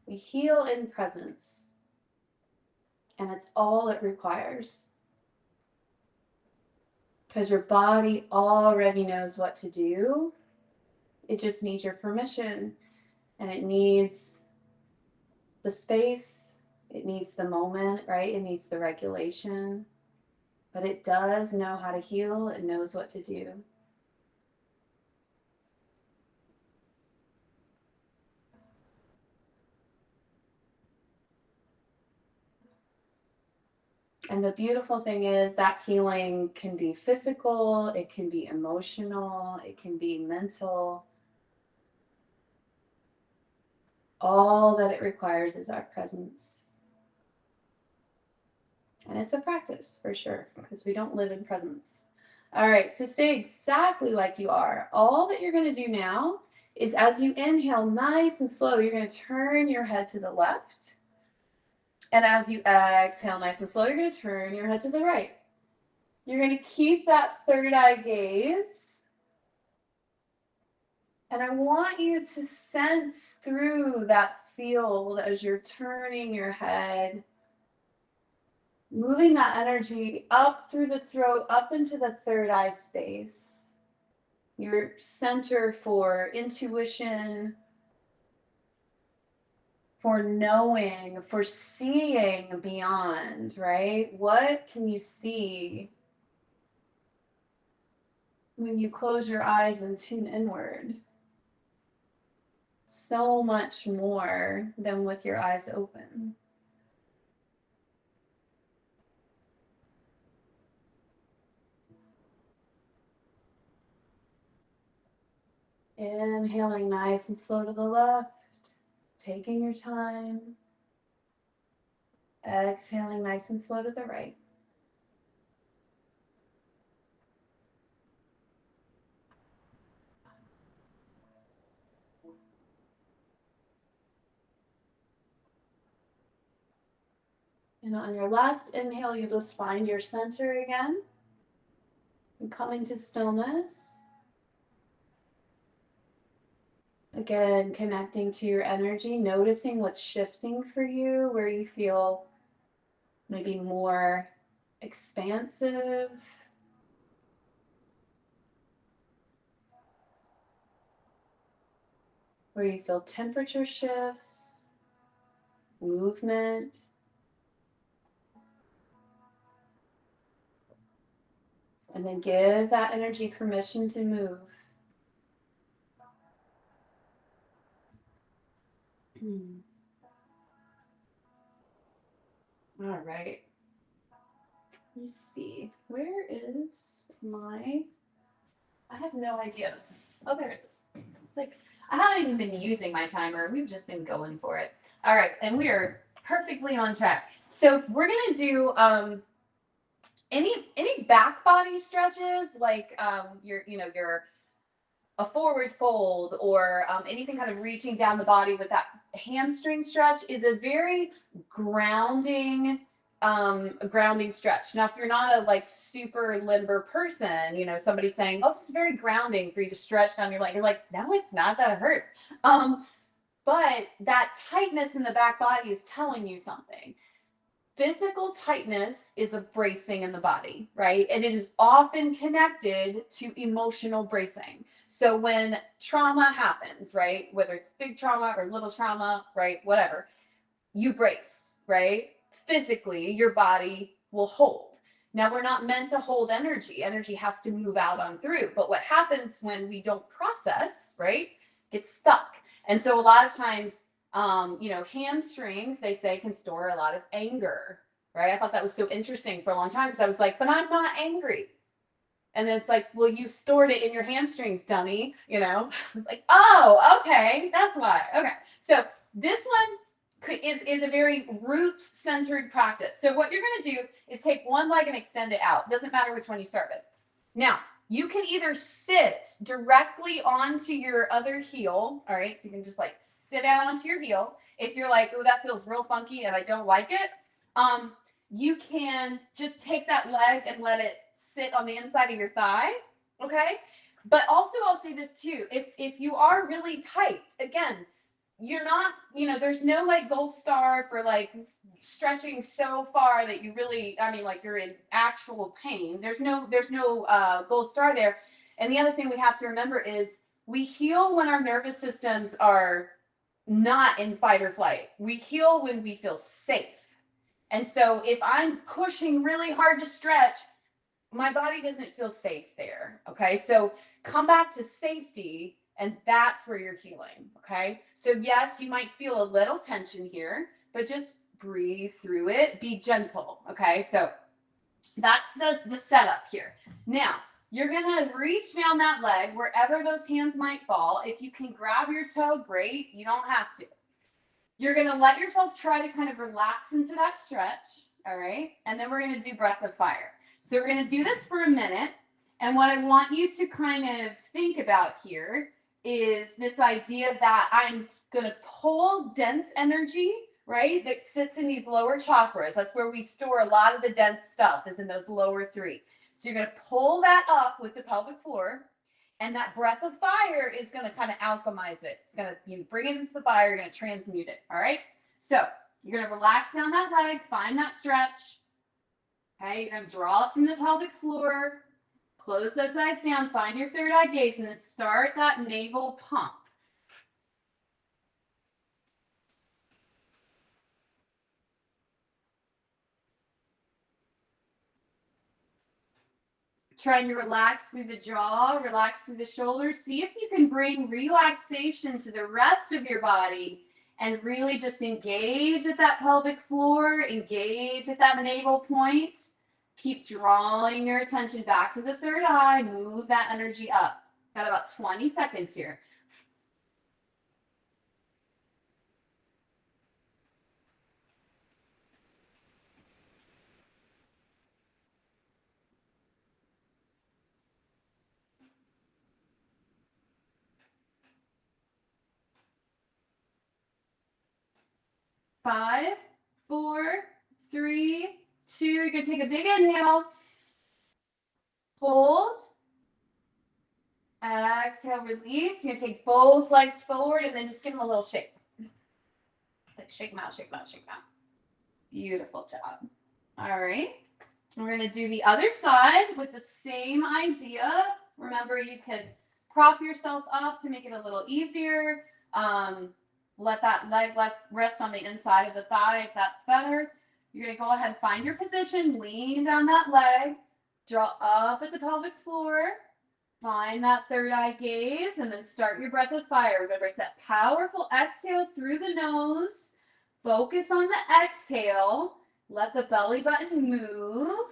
S1: We heal in presence. And it's all it requires. Because your body already knows what to do. It just needs your permission. And it needs the space. It needs the moment, right? It needs the regulation. But it does know how to heal. It knows what to do. And the beautiful thing is that healing can be physical, it can be emotional, it can be mental. All that it requires is our presence. And it's a practice for sure, because we don't live in presence. All right, so stay exactly like you are. All that you're going to do now is as you inhale nice and slow, you're going to turn your head to the left. And as you exhale nice and slow, you're going to turn your head to the right. You're going to keep that third eye gaze. And I want you to sense through that field as you're turning your head, moving that energy up through the throat, up into the third eye space. Your center for intuition, for knowing, for seeing beyond, right? What can you see when you close your eyes and tune inward? So much more than with your eyes open. Inhaling nice and slow to the left, taking your time. Exhaling nice and slow to the right. And on your last inhale, you just find your center again. And coming to stillness. Again, connecting to your energy, noticing what's shifting for you, where you feel maybe more expansive. Where you feel temperature shifts, movement. And then give that energy permission to move. All right. Let me see. Where is my. I have no idea. Oh, there it is. It's like, I haven't even been using my timer. We've just been going for it. All right. And we are perfectly on track. So we're going to do any back body stretches, like your a forward fold or anything kind of reaching down the body with that hamstring stretch is a very grounding grounding stretch. Now if you're not a like super limber person, somebody's saying, oh, this is very grounding for you to stretch down your leg, you're like, no, it's not, that hurts. But that tightness in the back body is telling you something. Physical tightness is a bracing in the body, right? And it is often connected to emotional bracing. So when trauma happens, right, whether it's big trauma or little trauma, right, whatever, you brace, right? Physically, your body will hold. Now, we're not meant to hold energy. Energy has to move out on through. But what happens when we don't process, right, gets stuck. And so a lot of times, hamstrings, they say, can store a lot of anger, right? I thought that was so interesting for a long time because I was like, but I'm not angry. And then it's like, well, you stored it in your hamstrings, dummy, like, oh, okay, that's why. Okay. So this one is a very root centered practice. So what you're going to do is take one leg and extend it out. Doesn't matter which one you start with. Now, you can either sit directly onto your other heel. All right. So you can just like sit down onto your heel. If you're like, oh, that feels real funky and I don't like it. You can just take that leg and let it sit on the inside of your thigh. Okay. But also I'll say this too. If you are really tight, again, you're not, there's no like gold star for like stretching so far that you really, I mean, like you're in actual pain. There's no gold star there. And the other thing we have to remember is we heal when our nervous systems are not in fight or flight. We heal when we feel safe. And so if I'm pushing really hard to stretch, my body doesn't feel safe there. Okay. So come back to safety, and that's where you're healing. Okay. So, yes, you might feel a little tension here, but just breathe through it. Be gentle. Okay. So that's the setup here. Now, you're going to reach down that leg wherever those hands might fall. If you can grab your toe, great. You don't have to. You're going to let yourself try to kind of relax into that stretch. All right. And then we're going to do breath of fire. So we're going to do this for a minute. And what I want you to kind of think about here is this idea that I'm going to pull dense energy, right, that sits in these lower chakras. That's where we store a lot of the dense stuff, is in those lower three. So you're going to pull that up with the pelvic floor. And that breath of fire is going to kind of alchemize it. It's going to bring it into the fire. You're going to transmute it. All right. So you're going to relax down that leg, find that stretch. Okay. You're going to draw it from the pelvic floor. Close those eyes down. Find your third eye gaze, and then start that navel pump. Trying to relax through the jaw, relax through the shoulders. See if you can bring relaxation to the rest of your body and really just engage at that pelvic floor, engage at that navel point. Keep drawing your attention back to the third eye. Move that energy up. Got about 20 seconds here. 5, 4, 3, 2. You're going to take a big inhale. Hold. Exhale, release. You're gonna take both legs forward and then just give them a little shake. Like shake them out, shake them out, shake them out. Beautiful job. All right. We're gonna do the other side with the same idea. Remember, you can prop yourself up to make it a little easier. Let that leg rest on the inside of the thigh if that's better. You're gonna go ahead and find your position, lean down that leg, draw up at the pelvic floor, find that third eye gaze, and then start your breath with fire. Remember, it's that powerful exhale through the nose. Focus on the exhale. Let the belly button move.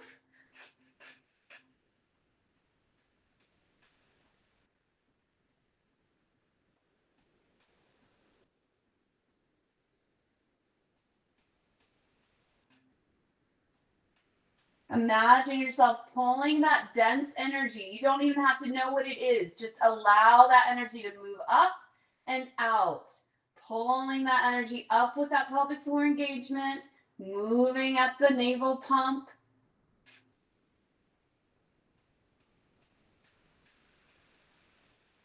S1: Imagine yourself pulling that dense energy. You don't even have to know what it is. Just allow that energy to move up and out. Pulling that energy up with that pelvic floor engagement, moving at the navel pump.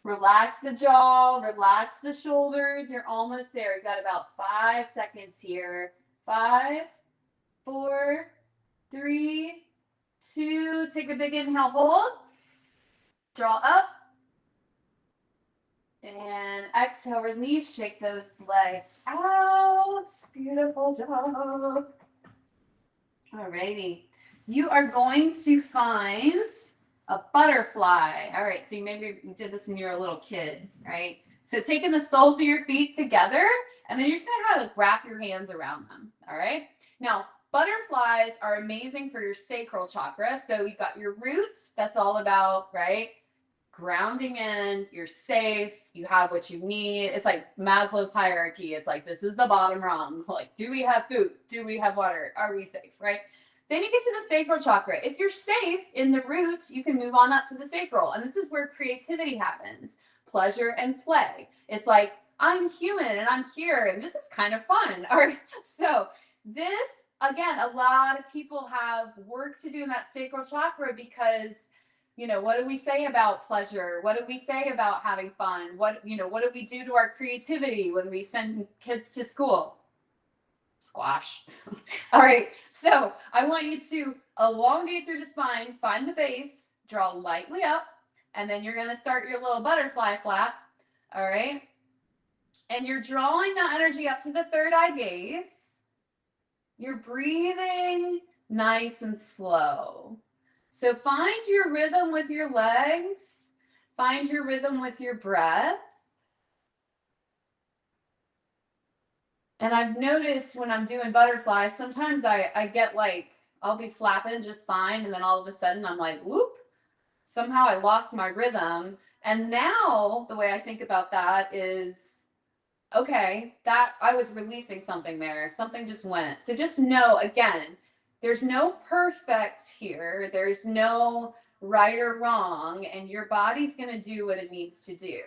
S1: Relax the jaw, relax the shoulders. You're almost there. You've got about 5 seconds here. 5, 4, 3, 2, take a big inhale, hold. Draw up. And exhale, release, shake those legs out. Beautiful job. Alrighty. You are going to find a butterfly. All right, so maybe you did this when you were a little kid, right? So taking the soles of your feet together, and then you're just gonna have to wrap your hands around them, all right? Now, butterflies are amazing for your sacral chakra. So you've got your roots, that's all about, right? Grounding in, you're safe, you have what you need. It's like Maslow's hierarchy. It's like, this is the bottom rung. Like, do we have food? Do we have water? Are we safe, right? Then you get to the sacral chakra. If you're safe in the root, you can move on up to the sacral. And this is where creativity happens, pleasure and play. It's like, I'm human and I'm here and this is kind of fun. All right. So this, again, a lot of people have work to do in that sacral chakra because, you know, what do we say about pleasure? What do we say about having fun? What do we do to our creativity when we send kids to school? Squash. All right. So I want you to elongate through the spine, find the base, draw lightly up, and then you're going to start your little butterfly flap. All right. And you're drawing that energy up to the third eye gaze. You're breathing nice and slow. So find your rhythm with your legs. Find your rhythm with your breath. And I've noticed when I'm doing butterflies, sometimes I get like, I'll be flapping just fine. And then all of a sudden I'm like, whoop, somehow I lost my rhythm. And now the way I think about that is, okay, that I was releasing something there. Something just went. So just know, again, there's no perfect here. There's no right or wrong. And your body's going to do what it needs to do.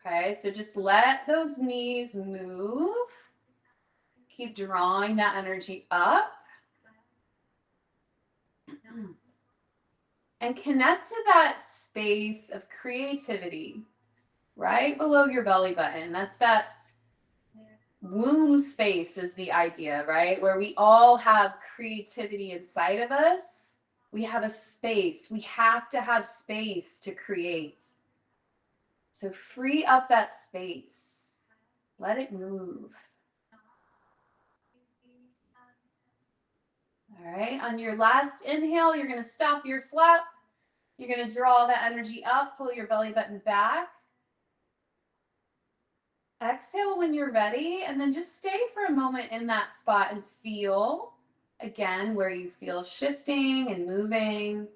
S1: Okay, so just let those knees move. Keep drawing that energy up. And connect to that space of creativity right below your belly button. That's that womb space is the idea, right? Where we all have creativity inside of us. We have a space. We have to have space to create. So free up that space. Let it move. All right, on your last inhale, you're going to stop your flap. You're going to draw that energy up, pull your belly button back. Exhale when you're ready, and then just stay for a moment in that spot and feel, again, where you feel shifting and moving.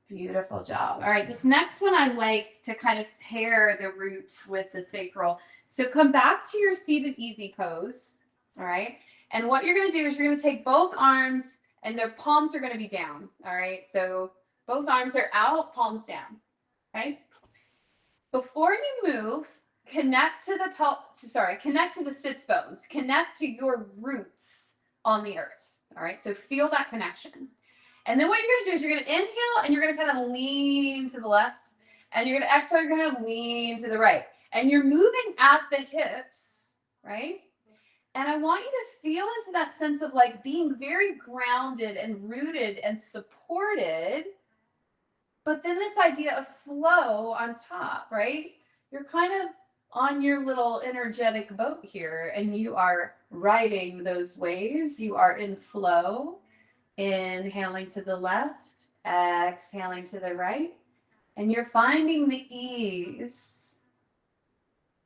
S1: Beautiful job. All right, this next one I like to kind of pair the root with the sacral. So come back to your seated easy pose, all right? And what you're going to do is you're going to take both arms and their palms are going to be down, all right? So both arms are out, palms down, okay? Before you move, connect to the connect to the sits bones, connect to your roots, on the earth. All right, so feel that connection. And then what you're gonna do is you're gonna inhale and you're gonna kind of lean to the left, and you're gonna exhale, you're gonna lean to the right. And you're moving at the hips, right? And I want you to feel into that sense of like being very grounded and rooted and supported. But then this idea of flow on top, right? You're kind of on your little energetic boat here, and you are riding those waves. You are in flow, inhaling to the left, exhaling to the right. And you're finding the ease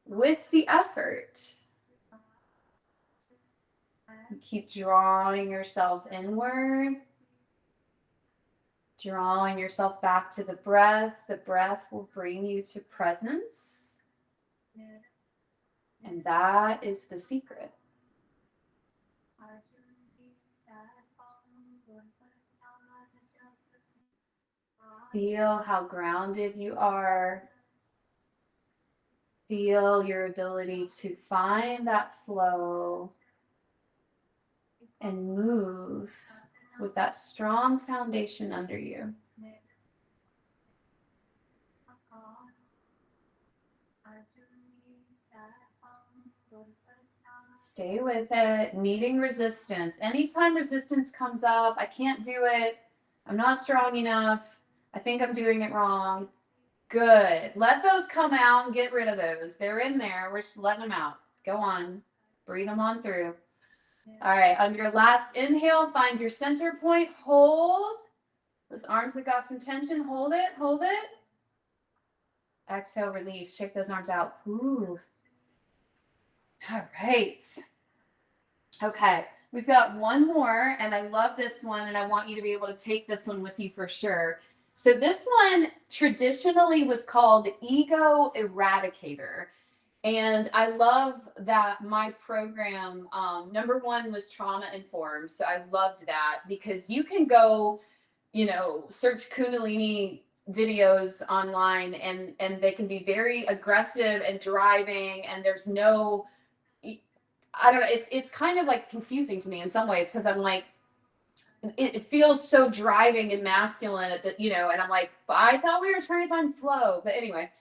S1: with the effort. You keep drawing yourself inward, drawing yourself back to the breath. The breath will bring you to presence. And that is the secret. Feel how grounded you are. Feel your ability to find that flow and move with that strong foundation under you. Stay with it. Meeting resistance. Anytime resistance comes up, I can't do it, I'm not strong enough, I think I'm doing it wrong. Good. Let those come out and get rid of those. They're in there. We're just letting them out. Go on. Breathe them on through. All right. On your last inhale, find your center point. Hold. Those arms have got some tension. Hold it. Hold it. Exhale, release. Shake those arms out. Ooh. All right. Okay. We've got one more, and I love this one, and I want you to be able to take this one with you for sure. So this one traditionally was called Ego Eradicator. And I love that my program, number one, was trauma informed. So I loved that because you can go, search Kundalini videos online, and they can be very aggressive and driving, and there's no, I don't know, it's kind of like confusing to me in some ways, because I'm like, it feels so driving and masculine at the, and I'm like, but I thought we were trying to find flow. But anyway,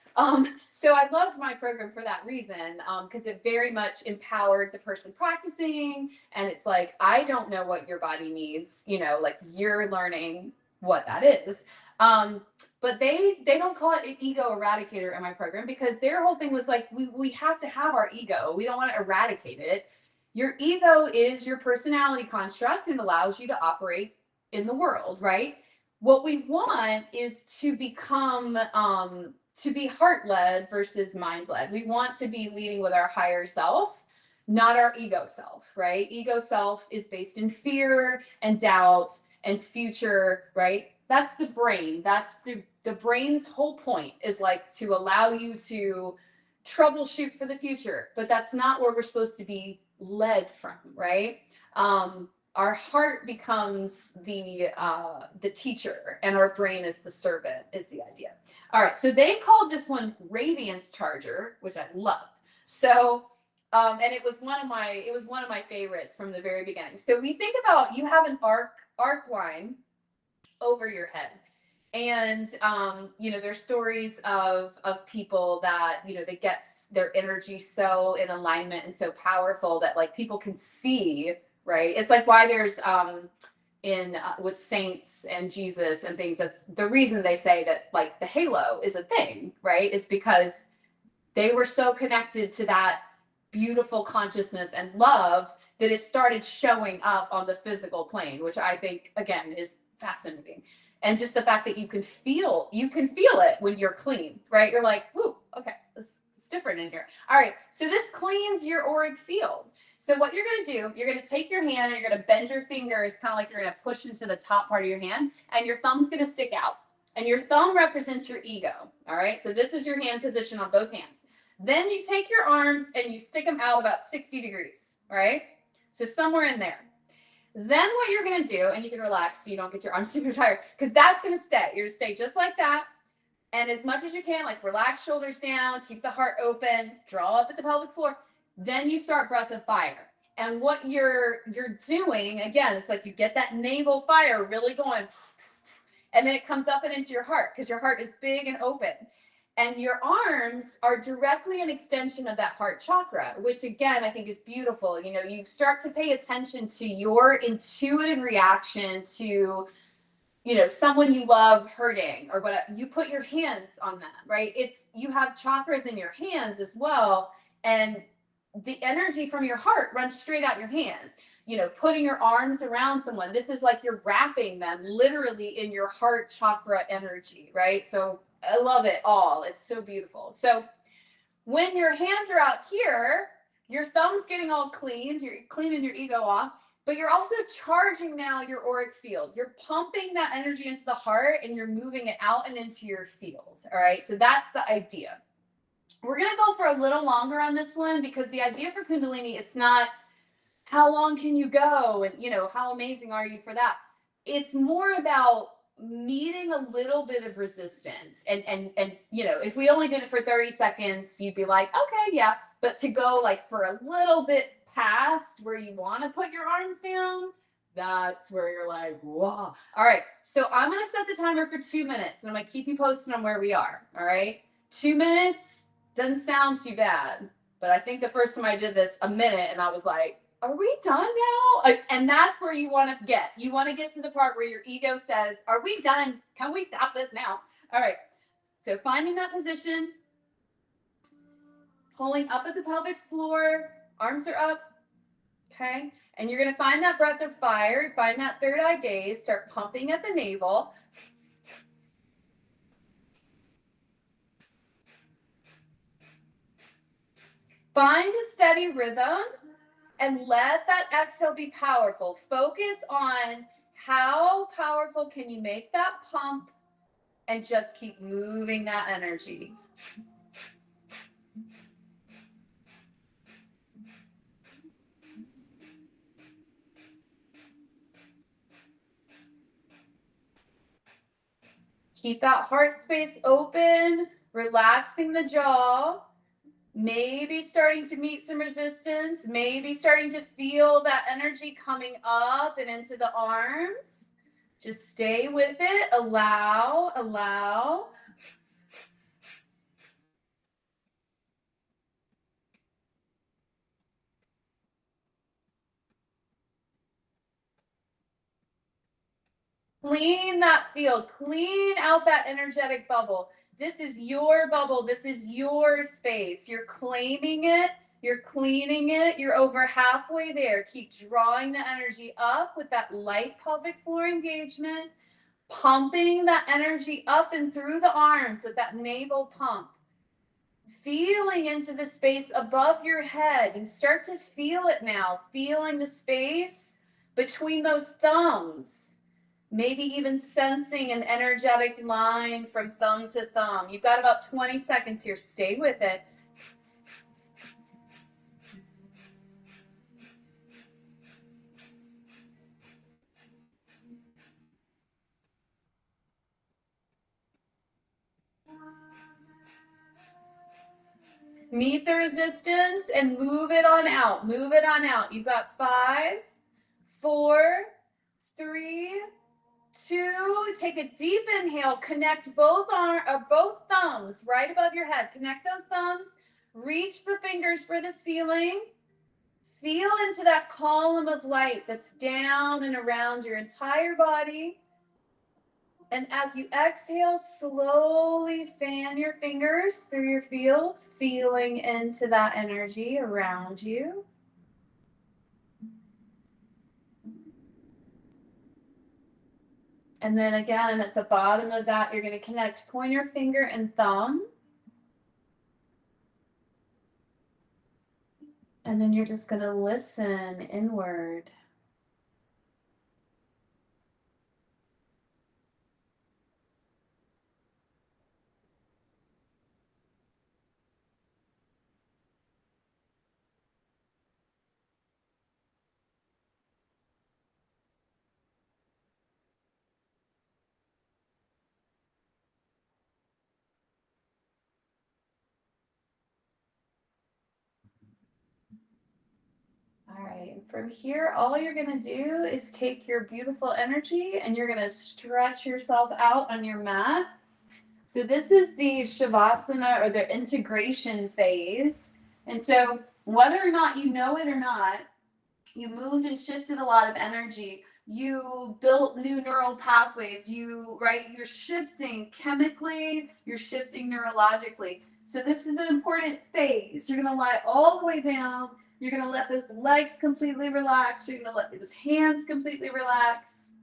S1: so I loved my program for that reason, because it very much empowered the person practicing. And it's like, I don't know what your body needs, like you're learning what that is. But they don't call it Ego Eradicator in my program, because their whole thing was like, we have to have our ego. We don't want to eradicate it. Your ego is your personality construct and allows you to operate in the world, right? What we want is to become, to be heart-led versus mind-led. We want to be leading with our higher self, not our ego self, right? Ego self is based in fear and doubt and future, right? That's the brain. That's the brain's whole point, is like to allow you to troubleshoot for the future, but that's not where we're supposed to be led from, right? Our heart becomes the teacher, and our brain is the servant, is the idea. All right, so they called this one Radiance Charger, which I love. So, and it was one of my favorites from the very beginning. So we think about, you have an arc line over your head. And, there's stories of people that, they get their energy so in alignment and so powerful that like people can see, right? It's like why there's, with saints and Jesus and things, that's the reason they say that like the halo is a thing, right? It's because they were so connected to that beautiful consciousness and love that it started showing up on the physical plane, which I think, again, is fascinating. And just the fact that you can feel it when you're clean, right? You're like, whoo, okay, it's different in here. All right, so this cleans your auric field. So what you're gonna do, you're gonna take your hand and you're gonna bend your fingers, kind of like you're gonna push into the top part of your hand, and your thumb's gonna stick out. And your thumb represents your ego, all right? So this is your hand position on both hands. Then you take your arms and you stick them out about 60 degrees, all right? So somewhere in there. Then what you're going to do, and you can relax so you don't get your arms super tired, because that's going to stay. You're going to stay just like that. And as much as you can, like relax shoulders down, keep the heart open, draw up at the pelvic floor. Then you start breath of fire. And what you're doing, again, it's like you get that navel fire really going, and then it comes up and into your heart because your heart is big and open. And your arms are directly an extension of that heart chakra, which again, I think is beautiful. You know, you start to pay attention to your intuitive reaction to, you know, someone you love hurting or whatever. You put your hands on them, right? It's, you have chakras in your hands as well. And the energy from your heart runs straight out your hands. You know, putting your arms around someone, this is like you're wrapping them literally in your heart chakra energy, right? So I love it all. It's so beautiful. So when your hands are out here, your thumb's getting all cleaned, you're cleaning your ego off, but you're also charging now your auric field. You're pumping that energy into the heart and you're moving it out and into your field. All right. So that's the idea. We're going to go for a little longer on this one because the idea for Kundalini, it's not how long can you go and, you know, how amazing are you for that? It's more about meeting a little bit of resistance and you know, if we only did it for 30 seconds you'd be like, okay, yeah, but to go like for a little bit past where you want to put your arms down, that's where you're like, whoa. All right, so I'm going to set the timer for 2 minutes and I'm going to keep you posted on where we are. All right, 2 minutes doesn't sound too bad, but I think the first time I did this a minute and I was like, are we done now? And that's where you want to get. You want to get to the part where your ego says, are we done? Can we stop this now? All right. So finding that position, pulling up at the pelvic floor, arms are up. Okay. And you're going to find that breath of fire. Find that third eye gaze. Start pumping at the navel. Find a steady rhythm and let that exhale be powerful. Focus on how powerful can you make that pump and just keep moving that energy. Keep that heart space open, relaxing the jaw, maybe starting to meet some resistance, maybe starting to feel that energy coming up and into the arms. Just stay with it, allow, allow. Clean that field, clean out that energetic bubble. This is your bubble, this is your space. You're claiming it, you're cleaning it, you're over halfway there. Keep drawing the energy up with that light pelvic floor engagement, pumping that energy up and through the arms with that navel pump. Feeling into the space above your head and start to feel it now, feeling the space between those thumbs. Maybe even sensing an energetic line from thumb to thumb. You've got about 20 seconds here. Stay with it. Meet the resistance and move it on out. Move it on out. You've got 5, 4, 3, 2. Take a deep inhale. Connect both thumbs right above your head. Connect those thumbs. Reach the fingers for the ceiling. Feel into that column of light that's down and around your entire body. And as you exhale, slowly fan your fingers through your field, feeling into that energy around you. And then again, at the bottom of that, you're going to connect pointer finger and thumb. And then you're just going to listen inward. All right, from here, all you're going to do is take your beautiful energy and you're going to stretch yourself out on your mat. So this is the Shavasana or the integration phase. And so whether or not you know it or not, you moved and shifted a lot of energy. You built new neural pathways. You're shifting chemically, you're shifting neurologically. So this is an important phase. You're going to lie all the way down. You're going to let those legs completely relax. You're going to let those hands completely relax.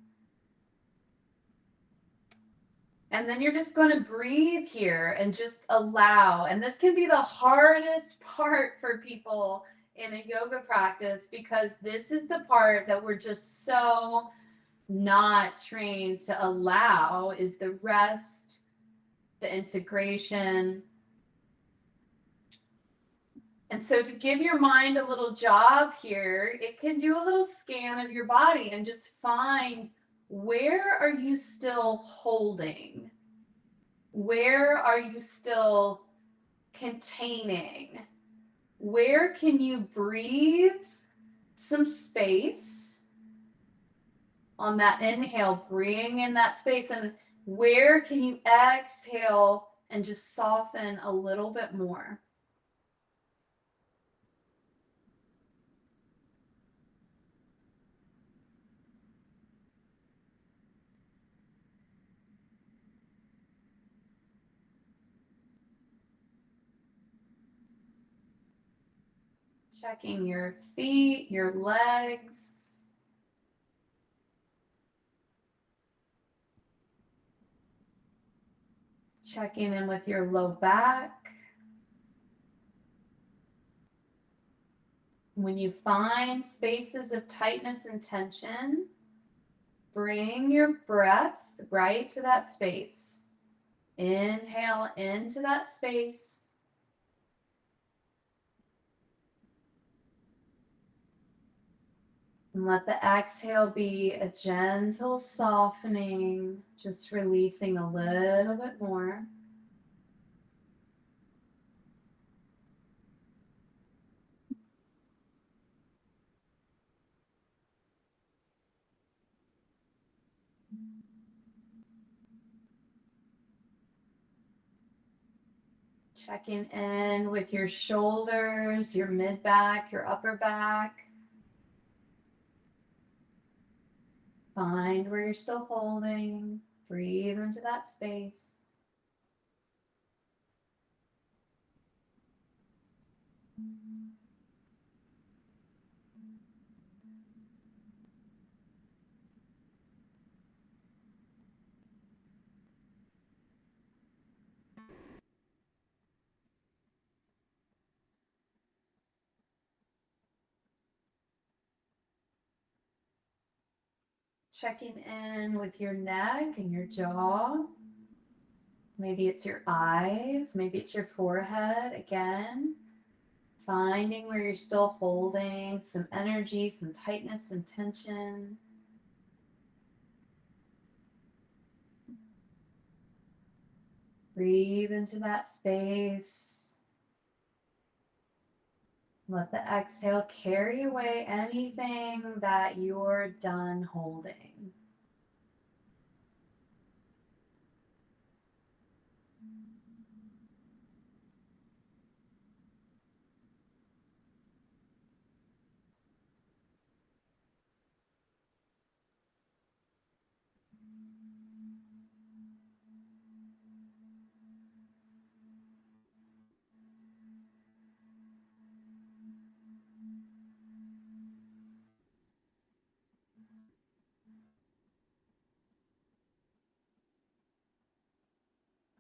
S1: And then you're just going to breathe here and just allow. And this can be the hardest part for people in a yoga practice because this is the part that we're just so not trained to allow is the rest, the integration. And so to give your mind a little job here, it can do a little scan of your body and just find where are you still holding? Where are you still containing? Where can you breathe some space on that inhale, bring in that space, and where can you exhale and just soften a little bit more? Checking your feet, your legs. Checking in with your low back. When you find spaces of tightness and tension, bring your breath right to that space. Inhale into that space. And let the exhale be a gentle softening, just releasing a little bit more. Checking in with your shoulders, your mid back, your upper back. Find where you're still holding. Breathe into that space. Checking in with your neck and your jaw. Maybe it's your eyes, maybe it's your forehead. Again, finding where you're still holding some energy, some tightness and tension. Breathe into that space. Let the exhale carry away anything that you're done holding.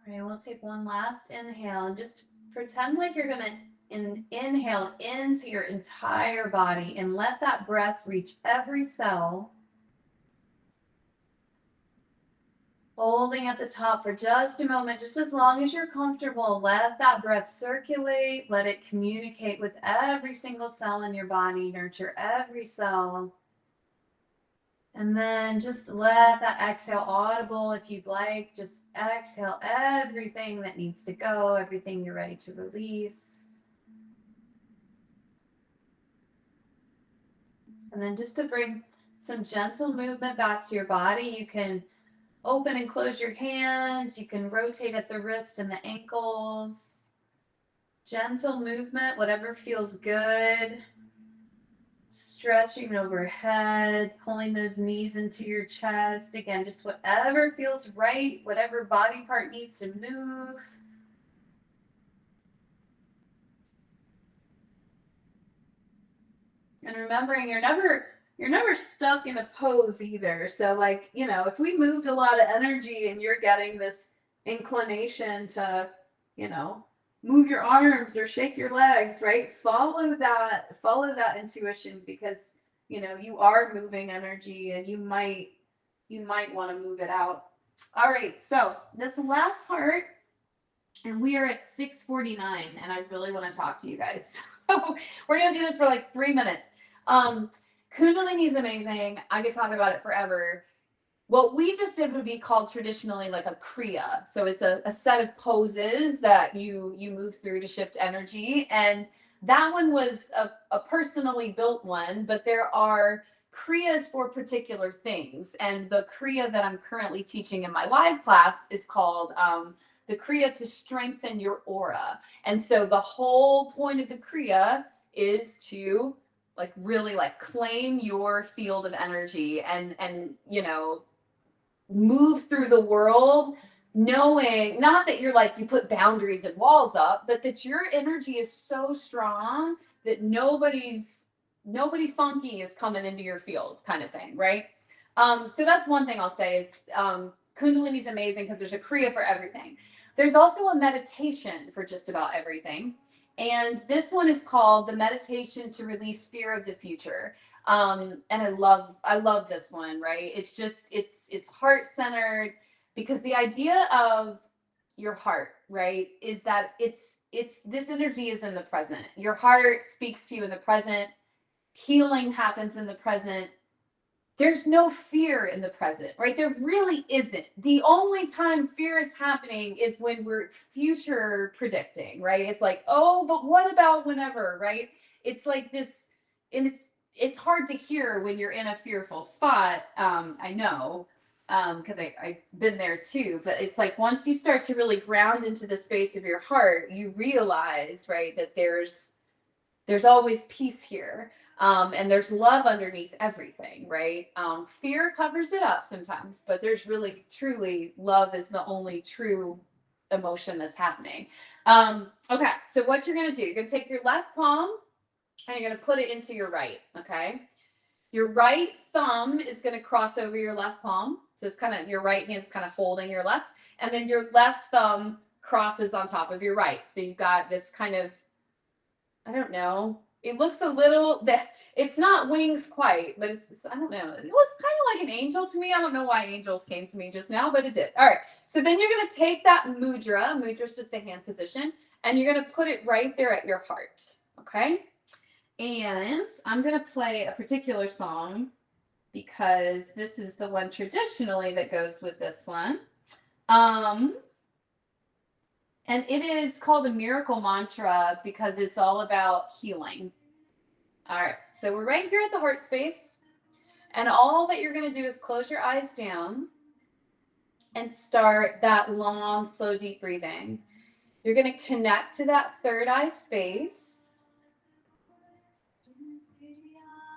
S1: All right, we'll take one last inhale and just pretend like you're gonna inhale into your entire body and let that breath reach every cell. Holding at the top for just a moment, just as long as you're comfortable. Let that breath circulate, let it communicate with every single cell in your body, nurture every cell. And then just let that exhale audible if you'd like. Just exhale everything that needs to go, everything you're ready to release. And then just to bring some gentle movement back to your body, you can open and close your hands. You can rotate at the wrist and the ankles. Gentle movement, whatever feels good. Stretching overhead, pulling those knees into your chest. Again, just whatever feels right, whatever body part needs to move. And remembering you're never stuck in a pose either. So like, you know, if we moved a lot of energy and you're getting this inclination to, you know, move your arms or shake your legs, right? Follow that intuition, because, you know, you are moving energy and you might want to move it out. All right, so this last part, and we are at 6:49, and I really want to talk to you guys. We're gonna do this for like 3 minutes. Kundalini is amazing. I could talk about it forever. What we just did would be called traditionally like a kriya. So it's a set of poses that you move through to shift energy. And that one was a personally built one, but there are kriyas for particular things. And the kriya that I'm currently teaching in my live class is called the kriya to strengthen your aura. And so the whole point of the kriya is to like really like claim your field of energy and you know, move through the world knowing not that you're like you put boundaries and walls up, but that your energy is so strong that nobody funky is coming into your field, kind of thing, right? So that's one thing I'll say is Kundalini is amazing because there's a kriya for everything. There's also a meditation for just about everything, and this one is called the meditation to release fear of the future. And I love this one, right? It's heart centered, because the idea of your heart, right, is that it's this energy is in the present. Your heart speaks to you in the present. Healing happens in the present. There's no fear in the present, right? There really isn't. The only time fear is happening is when we're future predicting, right? It's like, oh, but what about whenever, right? It's like this, and it's hard to hear when you're in a fearful spot. I know, because I've been there too. But it's like once you start to really ground into the space of your heart, you realize, right, that there's always peace here. And there's love underneath everything, right? Fear covers it up sometimes, but there's really, truly, love is the only true emotion that's happening. Okay, so what you're gonna do, you're gonna take your left palm and you're gonna put it into your right, okay? Your right thumb is gonna cross over your left palm. So it's kind of, your right hand's kind of holding your left, and then your left thumb crosses on top of your right. So you've got this kind of, I don't know. It looks a little that it's not wings quite, but I don't know. It looks kind of like an angel to me. I don't know why angels came to me just now, but it did. All right. So then you're going to take that mudra. Mudra is just a hand position, and you're going to put it right there at your heart. Okay. And I'm going to play a particular song because this is the one traditionally that goes with this one. And it is called a miracle mantra because it's all about healing. All right, so we're right here at the heart space. And all that you're going to do is close your eyes down and start that long, slow, deep breathing. You're going to connect to that third eye space.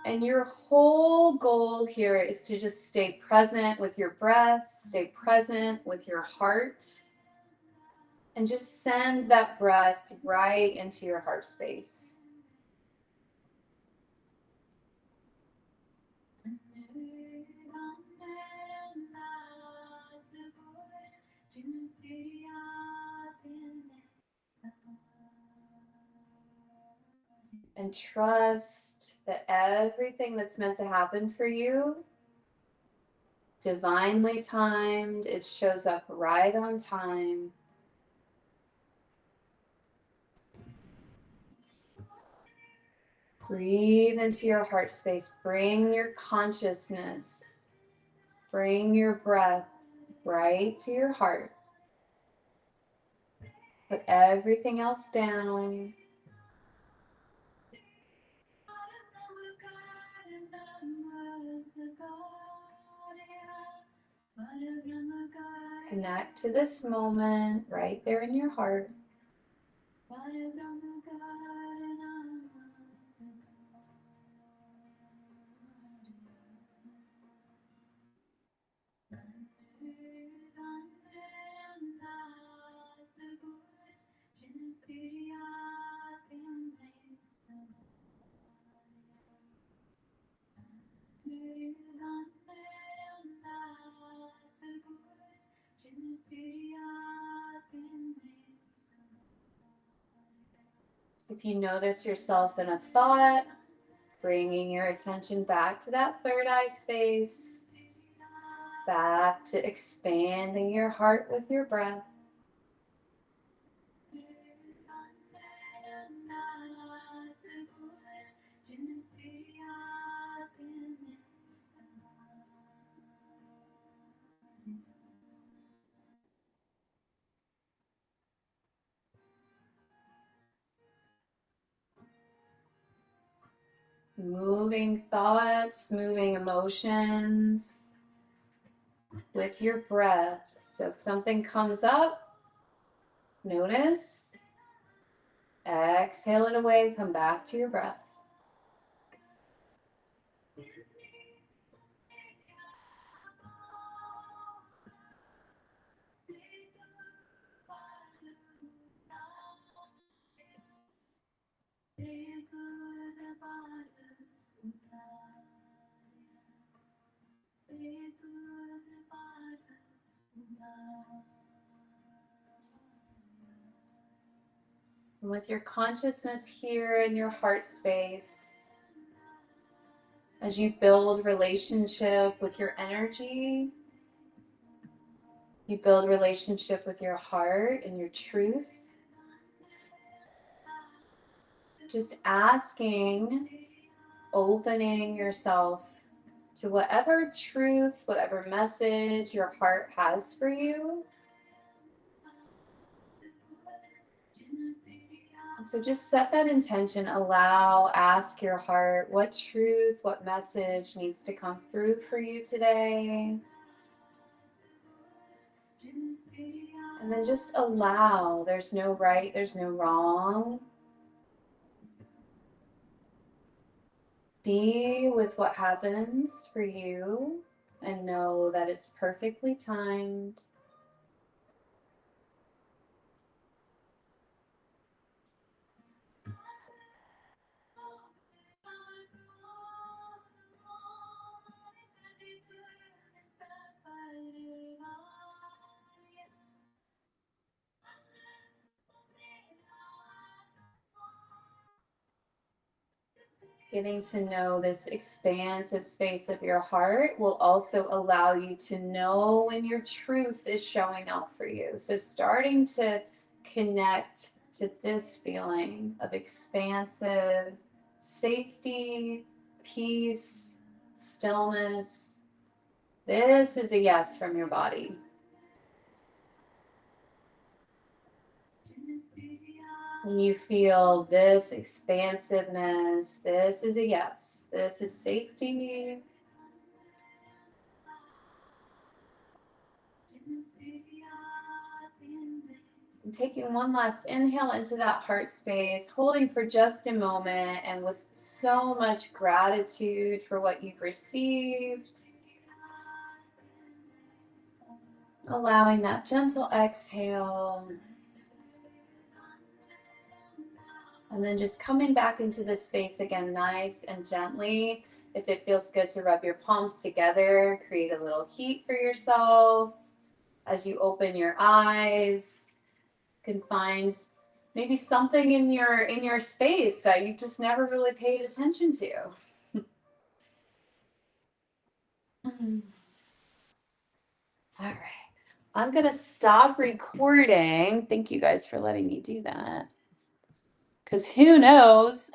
S1: And your whole goal here is to just stay present with your breath, stay present with your heart. And just send that breath right into your heart space. And trust that everything that's meant to happen for you, divinely timed, it shows up right on time. Breathe into your heart space. Bring your consciousness, bring your breath right to your heart. Put everything else down. Connect to this moment right there in your heart. If you notice yourself in a thought, bringing your attention back to that third eye space, back to expanding your heart with your breath. Moving thoughts, moving emotions with your breath. So if something comes up, notice, exhale it away, come back to your breath. And with your consciousness here in your heart space, as you build relationship with your energy, you build relationship with your heart and your truth. Just asking, opening yourself to whatever truth, whatever message your heart has for you. So just set that intention, ask your heart what truth, what message needs to come through for you today. And then just allow, there's no right, there's no wrong. Be with what happens for you and know that it's perfectly timed. Getting to know this expansive space of your heart will also allow you to know when your truth is showing up for you. So starting to connect to this feeling of expansive safety, peace, stillness. This is a yes from your body. When you feel this expansiveness, this is a yes. This is safety. And taking one last inhale into that heart space, holding for just a moment, and with so much gratitude for what you've received, allowing that gentle exhale. And then just coming back into this space again, nice and gently. If it feels good to rub your palms together, create a little heat for yourself. As you open your eyes, you can find maybe something in your space that you just never really paid attention to. All right. I'm going to stop recording. Thank you guys for letting me do that. Because who knows?